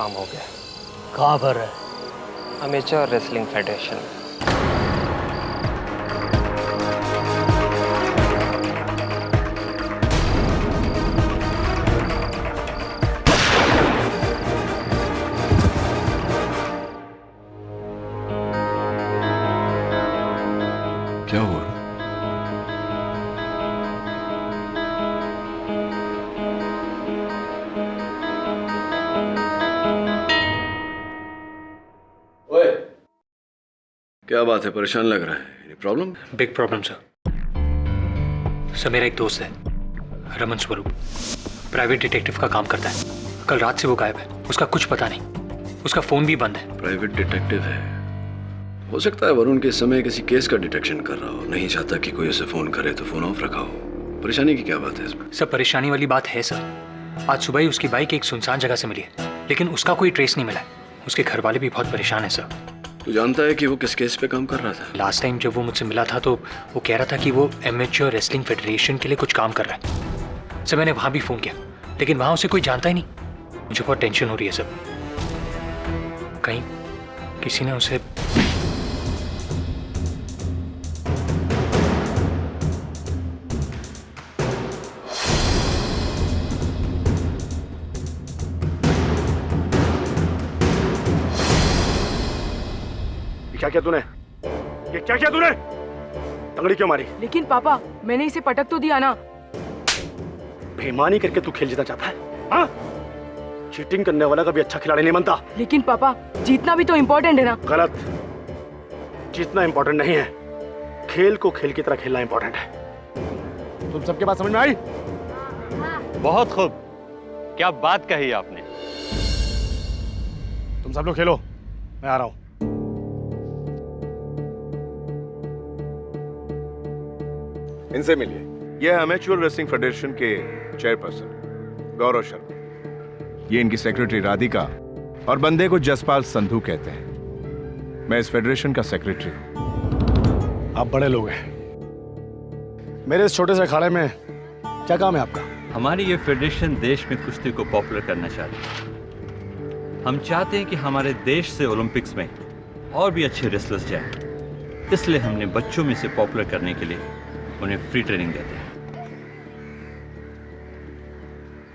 काम हो गया। कहाँ पर है? Amateur wrestling federation. क्या हुआ? ओए, क्या बात है? परेशान लग रहा है। Any problem? Big problem sir. मेरा एक दोस्त है रमन स्वरूप, प्राइवेट डिटेक्टिव का काम करता है। कल रात से वो गायब है, उसका कुछ पता नहीं, उसका फोन भी बंद है। प्राइवेट डिटेक्टिव है? हो सकता है वरुण के समय किसी केस का डिटेक्शन कर रहा हो, नहीं चाहता कि कोई उसे फोन करे तो फोन ऑफ रखा हो। परेशानी की क्या बात है इसमें? सब परेशानी वाली बात है सर। आज सुबह ही उसकी बाइक एक सुनसान जगह से मिली है, लेकिन उसका कोई ट्रेस नहीं मिला है। उसके घर वाले भी बहुत परेशान है सर। तू जानता है कि वो किस केस पे काम कर रहा था? लास्ट टाइम जब वो मुझसे मिला था तो वो कह रहा था कि वो एमेच्योर रेसलिंग फेडरेशन के लिए कुछ काम कर रहा है। सर मैंने वहाँ भी फ़ोन किया, लेकिन वहाँ उसे कोई जानता ही नहीं। मुझे बहुत टेंशन हो रही है सर, कहीं किसी ने उसे... क्या किया तूने? ये क्या किया तूने? तंगड़ी क्यों मारी? लेकिन पापा, मैंने इसे पटक तो दिया ना। बेईमानी करके तू खेल जीतना चाहता है? हाँ? चीटिंग करने वाला कभी अच्छा खिलाड़ी नहीं बनता। लेकिन पापा, जीतना भी तो इम्पोर्टेंट है ना। गलत। जीतना इम्पोर्टेंट नहीं है, खेल को खेल की तरह खेलना इम्पोर्टेंट है। तुम सबके बात समझ में आई? बहुत खूब, क्या बात कही आपने। तुम सब लोग खेलो, मैं आ रहा हूं। इनसे मिलिए। यह है अमेच्योर रेसलिंग फेडरेशन के चेयरपर्सन गौरव शर्मा। ये इनकी सेक्रेटरी राधिका और बंदे को जसपाल संधू कहते हैं। मैं इस फेडरेशन का सेक्रेटरी हूं। आप बड़े लोग हैं, मेरे इस छोटे से अखाड़े में क्या काम है आपका? हमारी ये फेडरेशन देश में कुश्ती को पॉपुलर करना चाहती है। हम चाहते हैं कि हमारे देश से ओलंपिक्स में और भी अच्छे रेसलर्स जाएं। इसलिए हमने बच्चों में से पॉपुलर करने के लिए उन्हें फ्री ट्रेनिंग देते हैं।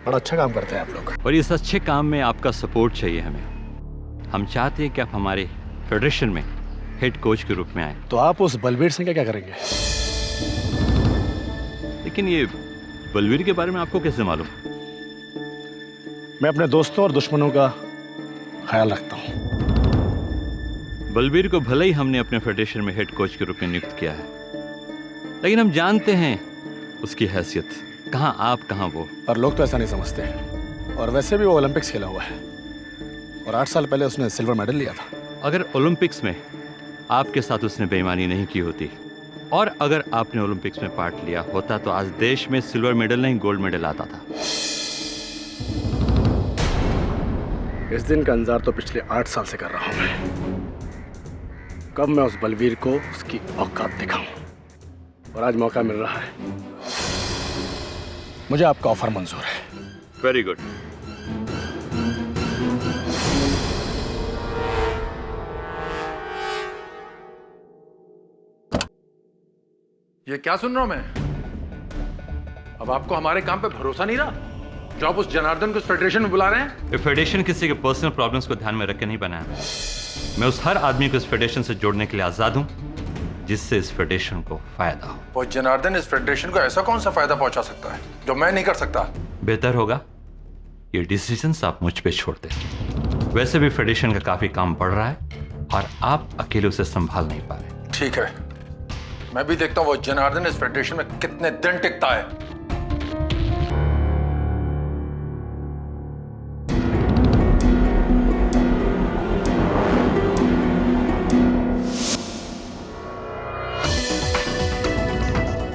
बड़ा अच्छा काम करते हैं आप लोग। और इस अच्छे काम में आपका सपोर्ट चाहिए हमें। हम चाहते हैं कि आप हमारे फेडरेशन में हेड कोच के रूप में आए। तो आप उस बलबीर सिंह का क्या करेंगे? लेकिन ये बलवीर के बारे में आपको कैसे मालूम? मैं अपने दोस्तों और दुश्मनों का ख्याल रखता हूं। बलवीर को भले ही हमने अपने फेडरेशन में हेड कोच के रूप में नियुक्त किया है, लेकिन हम जानते हैं उसकी हैसियत, कहां आप कहां वो। पर लोग तो ऐसा नहीं समझते, और वैसे भी वो ओलंपिक्स खेला हुआ है और 8 साल पहले उसने सिल्वर मेडल लिया था। अगर ओलंपिक्स में आपके साथ उसने बेईमानी नहीं की होती और अगर आपने ओलंपिक्स में पार्ट लिया होता तो आज देश में सिल्वर मेडल नहीं गोल्ड मेडल आता था। इस दिन का इंतजार तो पिछले 8 साल से कर रहा हूं मैं। कब मैं उस बलवीर को उसकी औकात दिखाऊं, और आज मौका मिल रहा है। मुझे आपका ऑफर मंजूर है। Very good. ये क्या सुन रहा हूं मैं? अब आपको हमारे काम पे भरोसा नहीं रहा जो आप उस जनार्दन को इस फेडरेशन में बुला रहे हैं? ये फेडरेशन किसी के पर्सनल प्रॉब्लम्स को ध्यान में रख के नहीं बनाया। मैं उस हर आदमी को इस फेडरेशन से जोड़ने के लिए आजाद हूं जिससे इस फेडरेशन को फायदा हो। वो जनार्दन इस फेडरेशन को ऐसा कौन सा फायदा पहुंचा सकता है जो मैं नहीं कर सकता? बेहतर होगा ये डिसीजंस आप मुझ पे छोड़ दें। वैसे भी फेडरेशन का काफी काम बढ़ रहा है और आप अकेले उसे संभाल नहीं पा रहे। ठीक है, मैं भी देखता हूं वो जनार्दन इस फेडरेशन में कितने दिन टिकता है।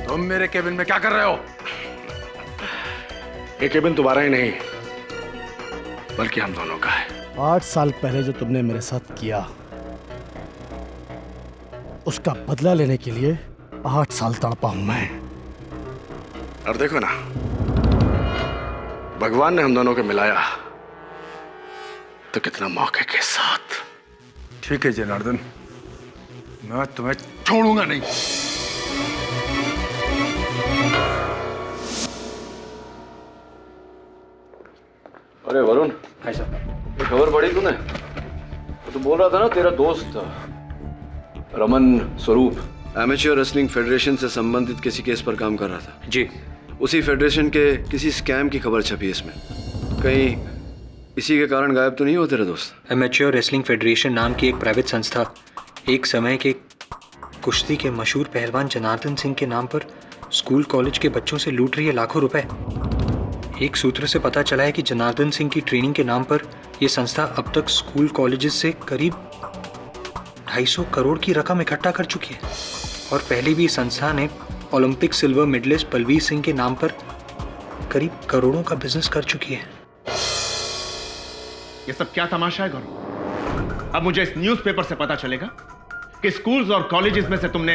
तुम मेरे केबिन में क्या कर रहे हो? ये केबिन तुम्हारा ही नहीं, बल्कि हम दोनों का है। 8 साल पहले जो तुमने मेरे साथ किया, उसका बदला लेने के लिए 8 साल तड़पा हूं मैं। और देखो ना, भगवान ने हम दोनों को मिलाया तो कितना मौके के साथ। ठीक है जनार्दन, मैं तुम्हें छोड़ूंगा नहीं। अरे वरुण, हाय सर। ये खबर पढ़ी तूने? तो बोल रहा था ना तेरा दोस्त रमन स्वरूप एमेच्योर रेसलिंग फेडरेशन से संबंधित किसी केस पर काम कर रहा था। जी। उसी फेडरेशन के किसी स्कैम की खबर छपी इसमें। कहीं इसी के कारण गायब तो नहीं हो तेरे दोस्त? एमेच्योर रेसलिंग फेडरेशन नाम की एक प्राइवेट संस्था एक समय के कुश्ती के मशहूर पहलवान जनार्दन सिंह के नाम पर स्कूल कॉलेज के बच्चों से लूट रही है लाखों रुपए। एक सूत्र से पता चला है कि जनार्दन सिंह की ट्रेनिंग के नाम पर यह संस्था अब तक स्कूल कॉलेजेस से करीब 250 करोड़ की रकम इकट्ठा कर चुकी है। और पहले भी इस संस्था ने Olympic silver medallist Balbir Singh के नाम पर करीब करोड़ों का बिजनेस कर चुकी है। ये सब क्या तमाशा है गौरव? अब मुझे इस न्यूज़पेपर से पता चलेगा कि स्कूल्स और कॉलेजेस में से तुमने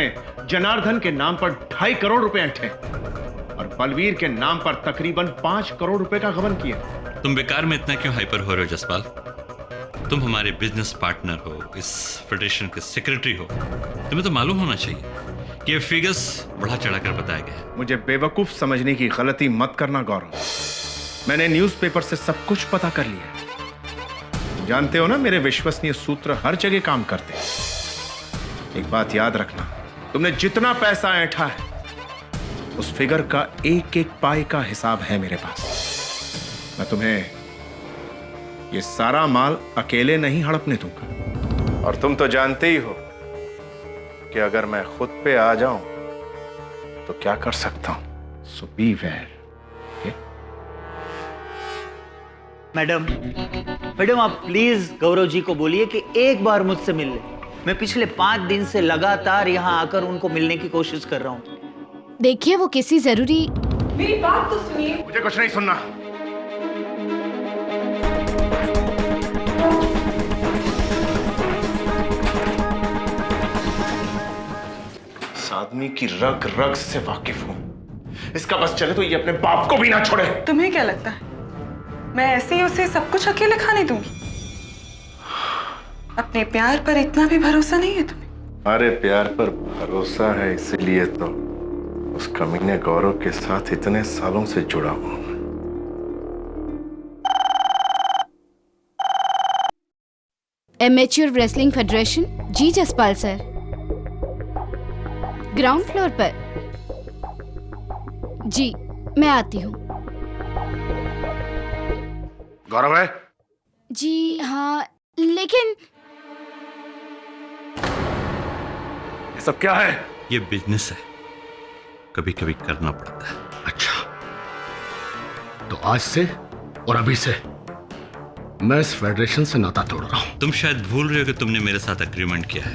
जनार्दन के नाम पर 2.5 करोड़ रुपए ऐंठे और बलवीर के नाम पर तकरीबन 5 करोड़ रुपए का गबन किया। तुम बेकार में इतना क्यों हाइपर हो रहे हो जसपाल? तुम हमारे बिजनेस पार्टनर हो, इस फेडरेशन के सेक्रेटरी हो, तुम्हें तो मालूम होना चाहिए कि ये फिगर्स बढ़ा चढ़ाकर बताया गया है। मुझे बेवकूफ समझने की गलती मत करना गौरव। मैंने न्यूज़पेपर से सब कुछ पता कर लिया। जानते हो ना, मेरे विश्वसनीय सूत्र हर जगह काम करते हैं। एक बात याद रखना, तुमने जितना पैसा ऐंठा है उस फिगर का एक एक पाई का हिसाब है मेरे पास। मैं तुम्हें ये सारा माल अकेले नहीं हड़पने दूंगा। और तुम तो जानते ही हो कि अगर मैं खुद पे आ जाऊं तो क्या कर सकता हूं। सो बी वेयर। मैडम आप प्लीज गौरव जी को बोलिए कि एक बार मुझसे मिल ले। मैं पिछले 5 दिन से लगातार यहाँ आकर उनको मिलने की कोशिश कर रहा हूँ। देखिए वो किसी जरूरी। मेरी बात तो सुनिए। मुझे कुछ नहीं सुनना। इस आदमी की रग रग से वाकिफ हूं। इसका बस चले तो ये अपने बाप को भी ना छोड़े। तुम्हें क्या लगता है मैं ऐसे ही उसे सब कुछ अकेले खाने दूंगी? अपने प्यार पर इतना भी भरोसा नहीं है तुम्हें? अरे प्यार पर भरोसा है, इसीलिए तो उस कमीने गौरव के साथ इतने सालों से जुड़ा हूं। Amateur wrestling federation. जी जसपाल सर, ग्राउंड फ्लोर पर। जी मैं आती हूँ। गौरव है? जी हाँ, लेकिन ये सब क्या है? ये बिजनेस है, कभी कभी करना पड़ता है। अच्छा, तो आज से और अभी से मैं इस फेडरेशन से नाता तोड़ रहा हूं। तुम शायद भूल रहे हो कि तुमने मेरे साथ एग्रीमेंट किया है,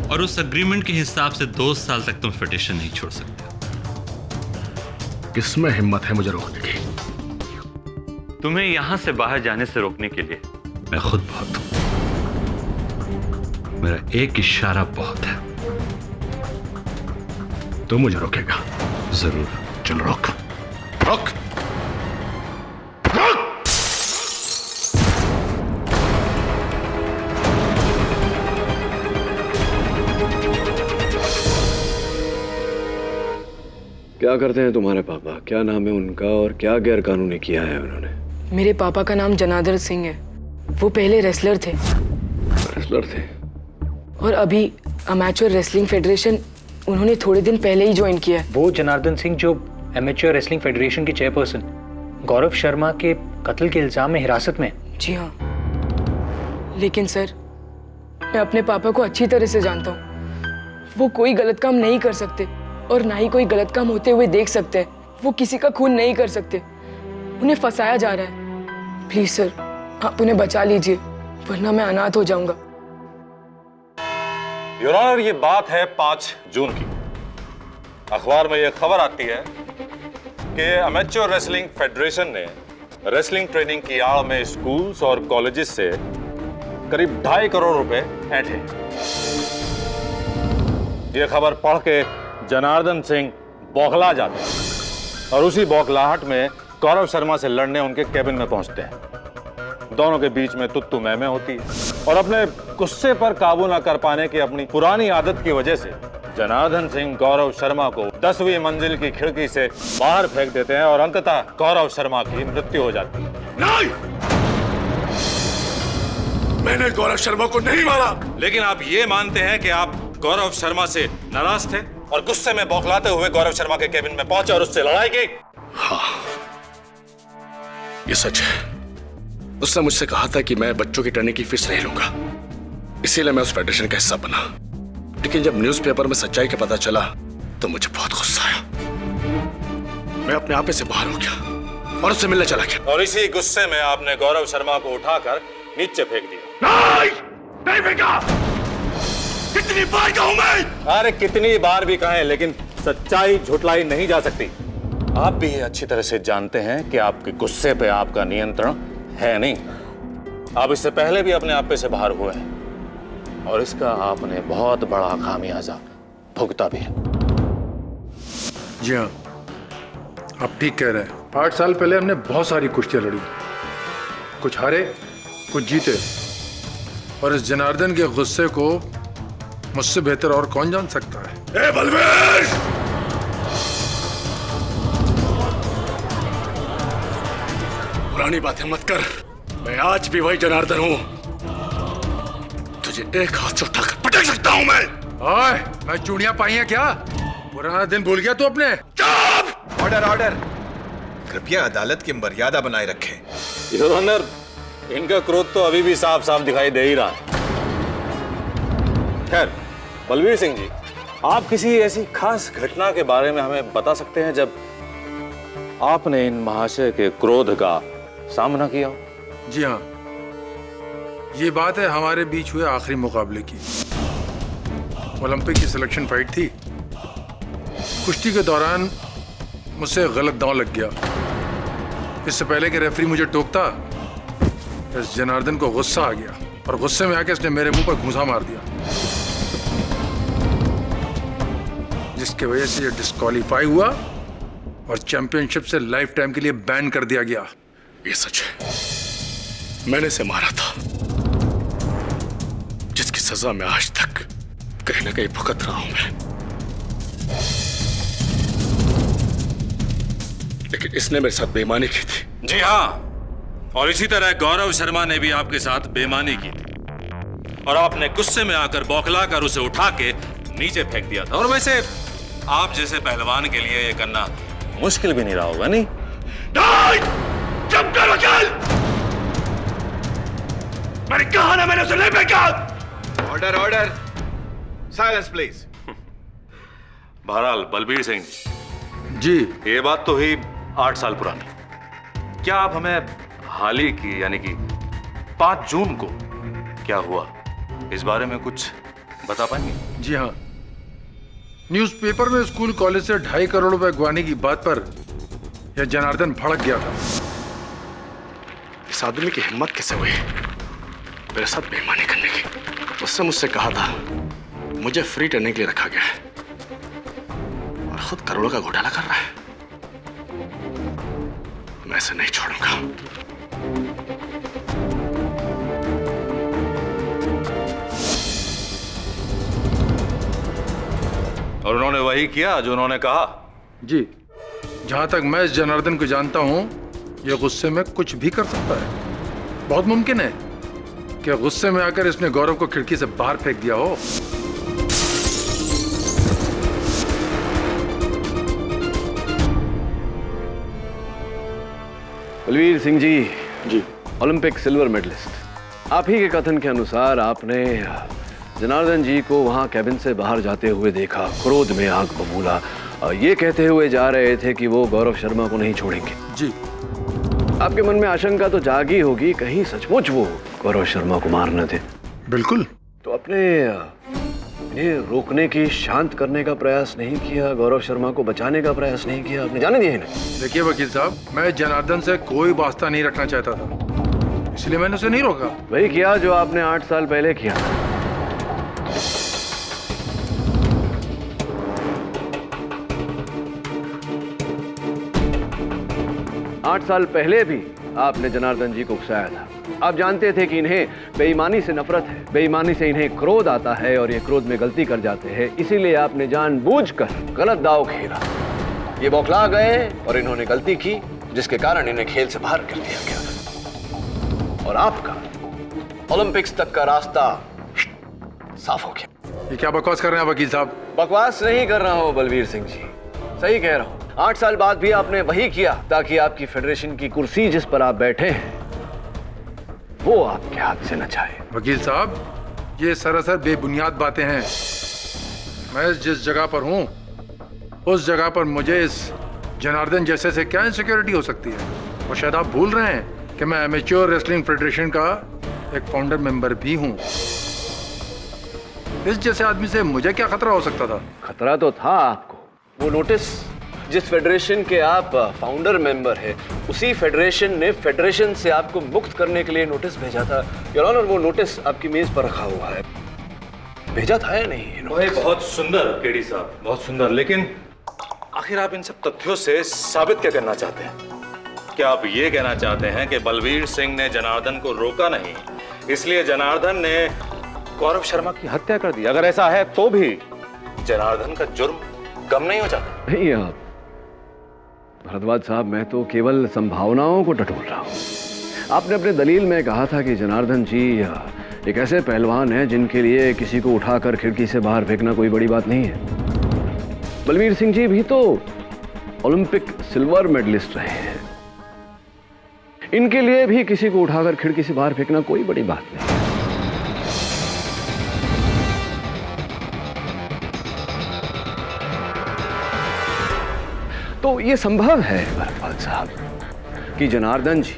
और उस एग्रीमेंट के हिसाब से 2 साल तक तुम फेडरेशन नहीं छोड़ सकते। किसमें हिम्मत है मुझे रोकने की? तुम्हें यहां से बाहर जाने से रोकने के लिए मैं खुद बहुत हूं। मेरा एक इशारा बहुत है। तू मुझे रोकेगा? जरूर। चल रोक रोक रोक। क्या करते हैं तुम्हारे पापा? क्या नाम है उनका और क्या गैर कानूनी किया है उन्होंने? मेरे पापा का नाम जनार्दन सिंह है। वो पहले रेसलर थे। रेसलर थे? और अभी अमेच्योर रेसलिंग फेडरेशन उन्होंने थोड़े दिन पहले ही ज्वाइन किया है। वो जनार्दन सिंह जो एमेच्योर रेसलिंग फेडरेशन के चेयरपर्सन गौरव शर्मा के कत्ल के इल्जाम में हिरासत में। जी हाँ, लेकिन सर मैं अपने पापा को अच्छी तरह से जानता हूँ। वो कोई गलत काम नहीं कर सकते और ना ही कोई गलत काम होते हुए देख सकते हैं। वो किसी का खून नहीं कर सकते। उन्हें फंसाया जा रहा है। प्लीज सर आप उन्हें बचा लीजिए, वरना मैं अनाथ हो जाऊंगा। योर ऑनर, ये बात है 5 जून की। अखबार में यह खबर आती है कि एमेच्योर रेसलिंग फेडरेशन ने रेसलिंग ट्रेनिंग की आड़ में स्कूल्स और कॉलेजेस से करीब 2.5 करोड़ रुपए ऐंठे। यह खबर पढ़ के जनार्दन सिंह बौखला जाते हैं और उसी बौखलाहट में गौरव शर्मा से लड़ने उनके कैबिन में पहुंचते हैं। दोनों के बीच में तुत्तू मैमे होती है और अपने गुस्से पर काबू न कर पाने की अपनी पुरानी आदत की वजह से जनार्दन सिंह गौरव शर्मा को 10वीं मंजिल की खिड़की से बाहर फेंक देते हैं और अंततः गौरव शर्मा की मृत्यु हो जाती है। नहीं, मैंने गौरव शर्मा को नहीं मारा। लेकिन आप ये मानते हैं कि आप गौरव शर्मा से नाराज थे और गुस्से में बौखलाते हुए गौरव शर्मा के केबिन में पहुंचे और उससे लड़ाई की? हाँ, ये सच है। उसने मुझसे कहा था कि मैं बच्चों की ट्रेनिंग की फीस नहीं लूंगा, इसीलिए मैं उस फेडरेशन का हिस्सा बना। लेकिन जब न्यूज़पेपर में सच्चाई का पता चला तो मुझे बहुत गुस्सा आया। मैं अपने आपे से बाहर हो गया और उससे मिलने चला गया। और इसी गुस्से में आपने गौरव शर्मा को उठाकर नीचे फेंक दिया। नहीं फेंका। कितनी बार कहूं मैं? अरे कितनी बार भी कहें, लेकिन सच्चाई झुटलाई नहीं जा सकती। आप भी ये अच्छी तरह से जानते हैं कि आपके गुस्से पे आपका नियंत्रण है नहीं। आप इससे पहले भी अपने आपे से बाहर हुए हैं और इसका आपने बहुत बड़ा खामियाजा भुगता भी है। जी हाँ, आप ठीक कह रहे हैं। 8 साल पहले हमने बहुत सारी कुश्तियां लड़ी, कुछ हारे कुछ जीते, और इस जनार्दन के गुस्से को मुझसे बेहतर और कौन जान सकता है। ए बलवीर! पुरानी बातें मत कर। मैं आज भी वही जनार्दन हूं। तुझे एक हाथ से उठाकर पटक सकता हूं मैं। ओए, मैं चूड़ियां पाई हैं क्या? पुराना दिन भूल गया तू अपने? चुप! ऑर्डर ऑर्डर, कृपया अदालत की मर्यादा बनाए रखें। योर ऑनर, इनका क्रोध तो अभी भी साफ साफ दिखाई दे ही रहा है। खैर, बलवीर सिंह जी, आप किसी ऐसी खास घटना के बारे में हमें बता सकते हैं जब आपने इन महाशय के क्रोध का सामना किया? जी हाँ, ये बात है हमारे बीच हुए आखिरी मुकाबले की। ओलंपिक की सिलेक्शन फाइट थी। कुश्ती के दौरान मुझसे गलत दांव लग गया। इससे पहले कि रेफरी मुझे टोकता, इस जनार्दन को गुस्सा आ गया और गुस्से में आके इसने मेरे मुंह पर घूंसा मार दिया, जिसकी वजह से ये डिस्क्वालीफाई हुआ और चैंपियनशिप से लाइफ टाइम के लिए बैन कर दिया गया। ये सच है, मैंने इसे मारा था, जिसकी सजा मैं आज तक कहीं ना कहीं भुगत रहा हूं मैं। लेकिन इसने मेरे साथ बेईमानी की थी। जी हाँ, और इसी तरह गौरव शर्मा ने भी आपके साथ बेईमानी की थी और आपने गुस्से में आकर बौखला कर उसे उठा के नीचे फेंक दिया था। और वैसे आप जैसे पहलवान के लिए ये करना मुश्किल भी नहीं रहा होगा, नहीं? चुप कर वकील! मैंने कहा ना, मैंने उसे नहीं फेंका। Order order, silence please. बहरहाल बलबीर सिंह जी, ये बात तो हुई 8 साल पुरानी। क्या आप हमें हाल ही की यानी कि 5 जून को क्या हुआ इस बारे में कुछ बता पाएंगे? जी हाँ, न्यूज़पेपर में स्कूल कॉलेज से 2.5 करोड़ रुपए गंवाने की बात पर यह जनार्दन भड़क गया था। इस आदमी की हिम्मत कैसे हुई मेरे साथ बेईमानी करने की? उसने मुझसे कहा था मुझे फ्री ट्रेनिंग के लिए रखा गया है और खुद करोड़ों का घोटाला कर रहा है। मैं इसे नहीं छोड़ूंगा। और उन्होंने वही किया जो उन्होंने कहा? जी, जहां तक मैं इस जनार्दन को जानता हूं, यह गुस्से में कुछ भी कर सकता है। बहुत मुमकिन है कि गुस्से में आकर इसने गौरव को खिड़की से बाहर फेंक दिया हो। Balvir Singh ji, Olympic silver medallist, आप ही के कथन के अनुसार आपने जनार्दन जी को वहां कैबिन से बाहर जाते हुए देखा, क्रोध में आग बबूला, ये कहते हुए जा रहे थे कि वो गौरव शर्मा को नहीं छोड़ेंगे। जी, आपके मन में आशंका तो जागी होगी, कहीं सचमुच वो गौरव शर्मा को मारने थे? बिल्कुल। तो अपने इन्हें रोकने की, शांत करने का प्रयास नहीं किया, गौरव शर्मा को बचाने का प्रयास नहीं किया, आपने जाने दिया इन्हें? देखिए वकील साहब, मैं जनार्दन से कोई वास्ता नहीं रखना चाहता था, इसलिए मैंने उसे नहीं रोका। वही किया जो आपने 8 साल पहले किया। 8 साल पहले भी आपने जनार्दन जी को उकसाया था, आप जानते थे कि इन्हें बेईमानी से नफरत है, बेईमानी से इन्हें क्रोध आता है और ये क्रोध में गलती कर जाते हैं, इसीलिए आपने जानबूझकर गलत दांव खेला। ये बौखला गए और इन्होंने गलती की, जिसके कारण इन्हें खेल से बाहर कर दिया गया और आपका ओलंपिक्स तक का रास्ता साफ हो गया। ये क्या बकवास कर रहे हैं वकील साहब? बकवास नहीं कर रहा हूं बलवीर सिंह जी, सही कह रहा हूं। 8 साल बाद भी आपने वही किया ताकि आपकी फेडरेशन की कुर्सी जिस पर आप बैठे हैं वो आपके हाथ से न जाए। वकील साहब, ये सरासर बेबुनियाद बातें हैं। मैं जिस जगह पर हूं उस जगह पर मुझे इस जनार्दन जैसे से क्या इनसिक्योरिटी हो सकती है? और शायद आप भूल रहे हैं कि मैं एमेच्योर रेसलिंग फेडरेशन का एक फाउंडर मेंबर भी हूं। इस जैसे आदमी से मुझे क्या खतरा हो सकता था? खतरा तो था आपको। वो नोटिस जिस फेडरेशन के आप फाउंडर मेंबर है, उसी फेडरेशन ने फेडरेशन से आपको मुक्त करने के लिए नोटिस भेजा था। योर ऑनर, वो नोटिस आपकी मेज पर रखा हुआ है। भेजा था या नहीं? भाई बहुत सुंदर केडी साहब, बहुत सुंदर। लेकिन आखिर आप इन सब तथ्यों से साबित क्या करना चाहते हैं? क्या आप ये कहना चाहते हैं कि बलवीर सिंह ने जनार्दन को रोका नहीं, इसलिए जनार्दन ने गौरव शर्मा की हत्या कर दी? अगर ऐसा है तो भी जनार्दन का जुर्म कम नहीं हो जाता? नहीं आप भरद्वाज साहब, मैं तो केवल संभावनाओं को टटोल रहा हूं। आपने अपने दलील में कहा था कि जनार्दन जी एक ऐसे पहलवान हैं जिनके लिए किसी को उठाकर खिड़की से बाहर फेंकना कोई बड़ी बात नहीं है। बलवीर सिंह जी भी तो ओलंपिक सिल्वर मेडलिस्ट रहे हैं, इनके लिए भी किसी को उठाकर खिड़की से बाहर फेंकना कोई बड़ी बात नहीं। तो ये संभव है भरद्वाज साहब कि जनार्दन जी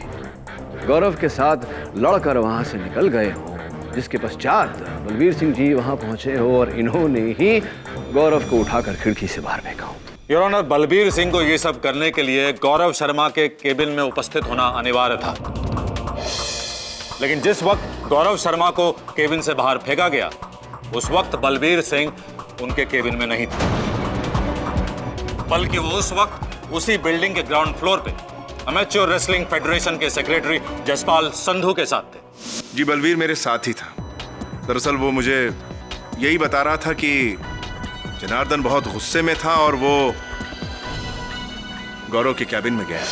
गौरव के साथ लड़कर वहां से निकल गए हों, जिसके पश्चात बलवीर सिंह जी वहां पहुंचे हो और इन्होंने ही गौरव को उठाकर खिड़की से बाहर फेंका हो। योर ऑनर, बलबीर सिंह को ये सब करने के लिए गौरव शर्मा के केबिन में उपस्थित होना अनिवार्य था। लेकिन जिस वक्त गौरव शर्मा को केबिन से बाहर फेंका गया, उस वक्त बलबीर सिंह उनके केबिन में नहीं था, बल्कि वो उस वक्त उसी बिल्डिंग के ग्राउंड फ्लोर पे अमेच्योर रेसलिंग फेडरेशन के सेक्रेटरी जसपाल संधू के साथ थे। जी, बलवीर मेरे साथ ही था। दरअसल वो मुझे यही बता रहा था कि जनार्दन बहुत गुस्से में था और वो गौरव के कैबिन में गया।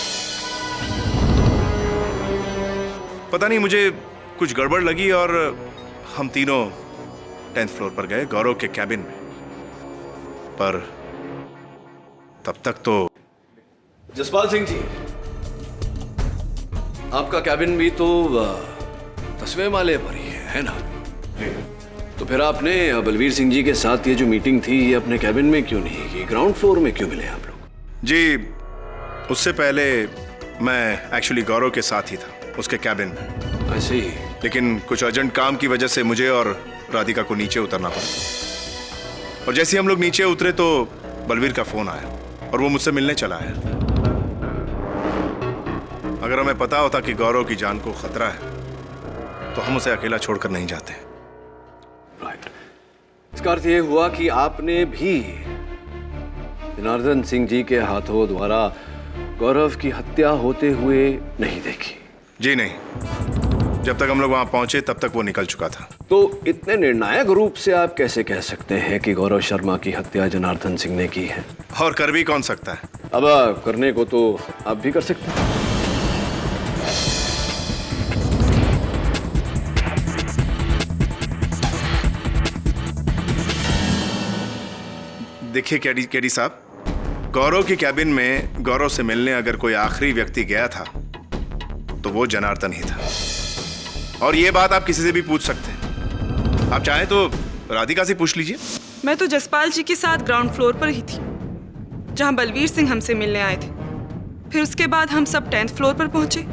पता नहीं, मुझे कुछ गड़बड़ लगी और हम तीनों 10th फ्लोर पर गए गौरव के कैबिन में। पर तब तक तो जसपाल सिंह जी, आपका कैबिन भी तो 10वें माले पर ही है ना? तो फिर आपने बलवीर सिंह जी के साथ ये जो मीटिंग थी ये अपने कैबिन में क्यों नहीं की? ग्राउंड फ्लोर में क्यों मिले आप लोग? जी, उससे पहले मैं एक्चुअली गौरव के साथ ही था, उसके कैबिन में। ऐसे ही? लेकिन कुछ अर्जेंट काम की वजह से मुझे और राधिका को नीचे उतरना पड़ा। और जैसे ही हम लोग नीचे उतरे तो बलवीर का फोन आया और वो मुझसे मिलने चला आया। अगर हमें पता होता कि गौरव की जान को खतरा है तो हम उसे अकेला छोड़कर नहीं जाते। राइट। इसका अर्थ ये हुआ कि आपने भी जनार्दन सिंह जी के हाथों द्वारा गौरव की हत्या होते हुए नहीं देखी? जी नहीं, जब तक हम लोग वहां पहुंचे तब तक वो निकल चुका था। तो इतने निर्णायक रूप से आप कैसे कह सकते हैं कि गौरव शर्मा की हत्या जनार्दन सिंह ने की है? और कर भी कौन सकता है? अब करने को तो आप भी कर सकते हैं। देखिए केडी साहब, गौरव की कैबिन में गौरव से मिलने अगर कोई आखिरी व्यक्ति गया था तो वो जनार्दन ही था। और ये बात आप किसी से भी पूछ सकते हैं। आप चाहें तो राधिका से पूछ लीजिए। मैं तो जसपाल जी के साथ ग्राउंड फ्लोर पर ही थी, जहां बलवीर सिंह हमसे मिलने आए थे। फिर उसके बाद हम सब 10th फ्लोर पर पहुंचे,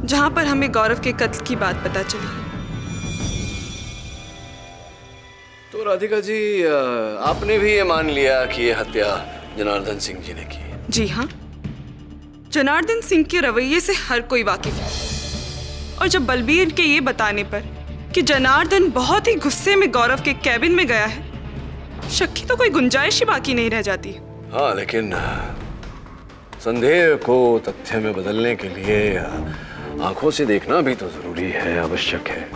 जहां पर हमें गौरव के कत्ल की बात पता चली। तो राधिका जी, आपने भी ये मान लिया कि ये हत्या जनार्दन सिंह जी ने की? जी हाँ, जनार्दन सिंह के रवैये से हर कोई वाकिफ है। और जब बलबीर के ये बताने पर कि जनार्दन बहुत ही गुस्से में गौरव के कैबिन में गया है, शक की तो कोई गुंजाइश ही बाकी नहीं रह जाती। हाँ, लेकिन संदेह को तथ्य में बदलने के लिए आंखों से देखना भी तो जरूरी है, आवश्यक है।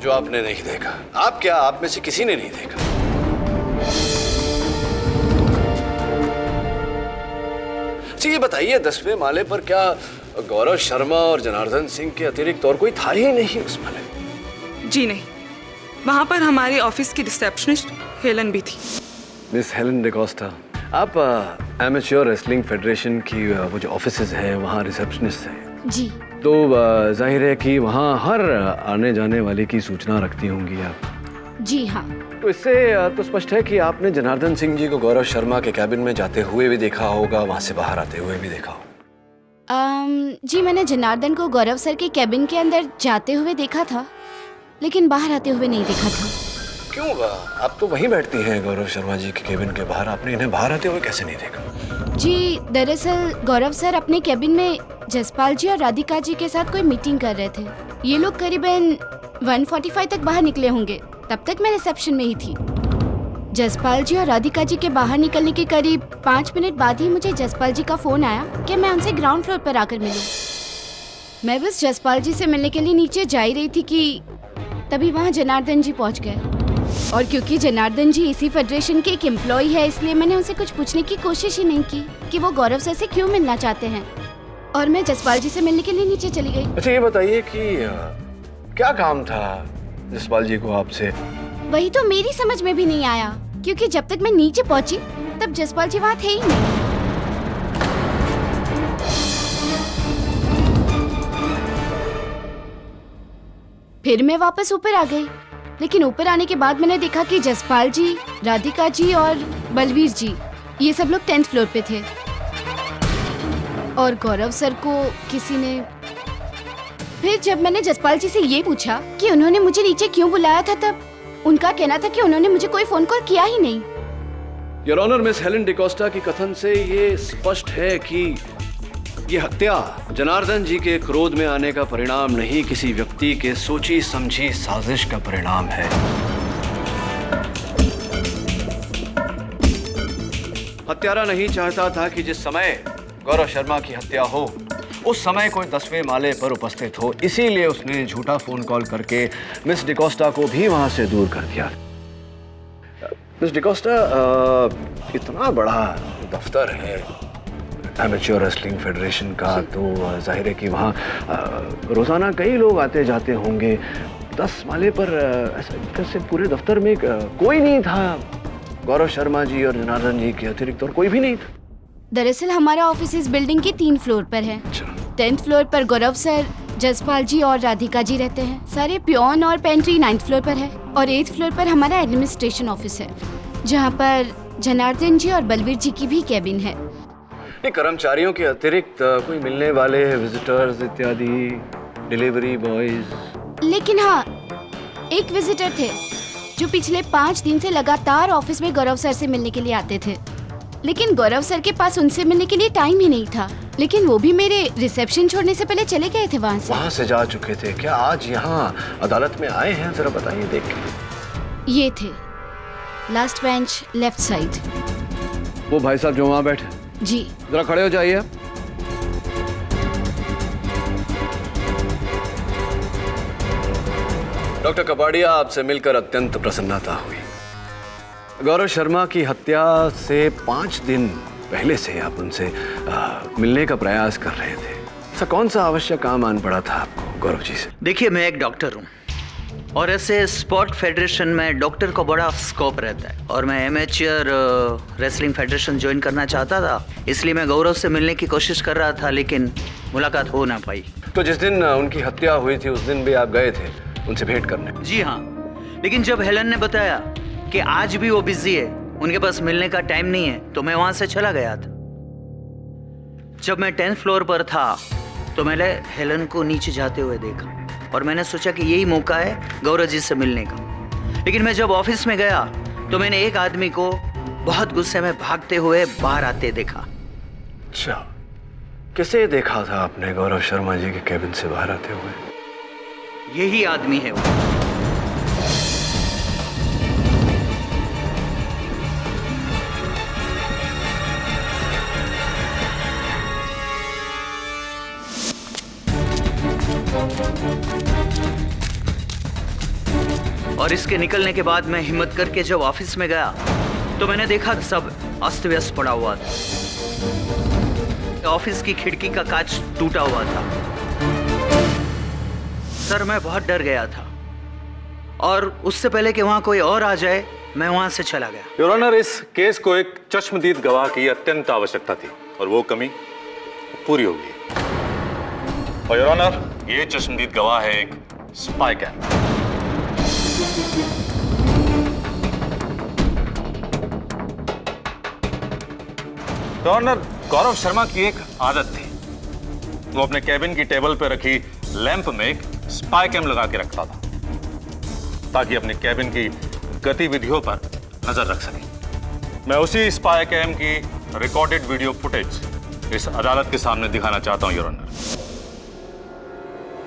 जो आपने नहीं देखा, आप क्या, आप में से किसी ने नहीं देखा। जी ये बताइए, 10वें माले पर क्या गौरव शर्मा और जनार्दन सिंह के अतिरिक्त और कोई था ही नहीं उस माले? जी नहीं, वहाँ पर हमारे ऑफिस की रिसेप्शनिस्ट हेलन भी थी। मिस हेलन डिकोस्टा, आप एमेच्योर रेसलिंग फेडरेशन की वो जो ऑफिसेज हैं वहाँ रिसेप्शनिस्ट हैं। जी तो जाहिर है कि वहाँ हर आने जाने वाले की सूचना रखती होंगी आप। जी हाँ। तो इससे तो स्पष्ट है कि आपने जनार्दन सिंह जी को गौरव शर्मा के कैबिन में जाते हुए भी देखा होगा, वहाँ से बाहर आते हुए भी देखा होगा। जी मैंने जनार्दन को गौरव सर के कैबिन के अंदर जाते हुए देखा था, लेकिन बाहर आते हुए नहीं देखा था। क्यों? आप तो वहीं बैठती हैं गौरव शर्मा जी के कैबिन के बाहर, आपने इन्हें बाहर आते हुए कैसे नहीं देखा? जी दरअसल गौरव सर अपने कैबिन में जसपाल जी और राधिका जी के साथ कोई मीटिंग कर रहे थे। ये लोग करीबन 1:45 तक बाहर निकले होंगे, तब तक मैं रिसेप्शन में ही थी। जसपाल जी और राधिका जी के बाहर निकलने के करीब 5 मिनट बाद ही मुझे जसपाल जी का फोन आया कि मैं उनसे ग्राउंड फ्लोर पर आकर मिलूं। मैं बस जसपाल जी से मिलने के लिए नीचे जा ही रही थी कि तभी वहाँ जनार्दन जी पहुँच गए। और क्योंकि जनार्दन जी इसी फेडरेशन के एक एम्प्लॉय है, इसलिए मैंने उनसे कुछ पूछने की कोशिश ही नहीं की कि वो गौरव सर से क्यों मिलना चाहते हैं, और मैं जसपाल जी से मिलने के लिए नीचे चली गई। अच्छा ये बताइए कि क्या काम था जसपाल जी को आपसे? वही तो मेरी समझ में भी नहीं आया, क्योंकि जब तक मैं नीचे पहुंची तब जसपाल जी वहाँ थे ही नहीं। फिर मैं वापस ऊपर आ गई, लेकिन ऊपर आने के बाद मैंने देखा कि जसपाल जी, राधिका जी और बलवीर जी ये सब लोग 10th फ्लोर पे थे, और गौरव सर को किसी ने। फिर जब मैंने जसपाल जी से ये पूछा कि उन्होंने मुझे नीचे क्यों बुलाया था, तब उनका कहना था कि उन्होंने मुझे कोई फोन कॉल किया ही नहीं। Your honour, miss Helen D'Costa की कथन से ये स्पष्ट है कि ये हत्या जनार्दन जी के क्रोध में आने का परिणाम नहीं, किसी व्यक्ति के सोची समझी साजिश का परिणाम है। हत्यारा नहीं चाहता था कि जिस समय गौरव शर्मा की हत्या हो उस समय कोई 10वें माले पर उपस्थित हो, इसीलिए उसने झूठा फोन कॉल करके मिस डिकोस्टा को भी वहां से दूर कर दिया। मिस डिकोस्टा, इतना बड़ा दफ्तर है एमेच्योर रेसलिंग फेडरेशन का, तो जाहिर है कि वहाँ रोजाना कई लोग आते जाते होंगे। 10 माले पर ऐसा से पूरे दफ्तर में कोई नहीं था, गौरव शर्मा जी और जनार्दन जी के अतिरिक्त और कोई भी नहीं था। दरअसल हमारा ऑफिस इस बिल्डिंग के 3 फ्लोर पर है। 10th फ्लोर पर गौरव सर, जसपाल जी और राधिका जी रहते हैं। सारे पियोन और पेंट्री 9th फ्लोर पर है, और 8th फ्लोर पर हमारा एडमिनिस्ट्रेशन ऑफिस है, जहाँ पर जनार्दन जी और बलवीर जी की भी कैबिन है। कर्मचारियों के अतिरिक्त कोई मिलने वाले विजिटर्स इत्यादि, डिलीवरी बॉयज? लेकिन हाँ, एक विजिटर थे जो पिछले 5 दिन से लगातार ऑफिस में गौरव सर से मिलने के लिए आते थे, लेकिन गौरव सर के पास उनसे मिलने के लिए टाइम ही नहीं था। लेकिन वो भी मेरे रिसेप्शन छोड़ने से पहले चले गए थे वहाँ से जा चुके थे। क्या आज यहाँ अदालत में आए हैं? जरा बताइए देख के। ये थे लास्ट बेंच लेफ्ट साइड। वो भाई साहब जो वहाँ बैठे? जी। जरा खड़े हो जाइए। डॉक्टर कपाड़िया, आपसे मिलकर अत्यंत प्रसन्नता हुई। गौरव शर्मा की हत्या से 5 दिन पहले से आप उनसे मिलने का प्रयास कर रहे थे। ऐसा कौन सा आवश्यक काम आन पड़ा था आपको गौरव जी से? देखिए, मैं एक डॉक्टर हूँ और ऐसे स्पोर्ट फेडरेशन में डॉक्टर को बड़ा स्कोप रहता है, और मैं एमेच्योर रेसलिंग फेडरेशन ज्वाइन करना चाहता था, इसलिए मैं गौरव से मिलने की कोशिश कर रहा था, लेकिन मुलाकात हो ना पाई। तो जिस दिन उनकी हत्या हुई थी उस दिन भी आप गए थे उनसे भेंट करने? जी हाँ, लेकिन जब हेलन ने बताया कि आज भी वो बिजी है, उनके पास मिलने का टाइम नहीं है, तो मैं वहां से चला गया था। जब मैं 10th फ्लोर पर था तो मैंने हेलन को नीचे जाते हुए देखा, और मैंने सोचा कि यही मौका है गौरव जी से मिलने का। लेकिन मैं जब ऑफिस में गया तो मैंने एक आदमी को बहुत गुस्से में भागते हुए बाहर आते देखा। अच्छा, किसे देखा था आपने गौरव शर्मा जी के कैबिन से बाहर आते हुए? यही आदमी है वो। और इसके निकलने के बाद मैं हिम्मत करके जब ऑफिस में गया तो मैंने देखा सब अस्त व्यस्त पड़ा हुआ था। ऑफिस की खिड़की का कांच टूटा हुआ था। सर मैं बहुत डर गया था और उससे पहले कि वहां कोई और आ जाए मैं वहां से चला गया। योर ऑनर, इस केस को एक चश्मदीद गवाह की अत्यंत आवश्यकता थी और वो कमी पूरी हो गई। और योर ऑनर, ये चश्मदीद गवाह है एक spy cam. Your honour, Gaurav Sharma की एक आदत थी, वो अपने कैबिन की टेबल पर रखी लैंप में एक स्पाई कैम लगा के रखता था ताकि अपने कैबिन की गतिविधियों पर नजर रख सके। मैं उसी स्पाई कैम की रिकॉर्डेड वीडियो फुटेज इस अदालत के सामने दिखाना चाहता हूं योर ऑनर।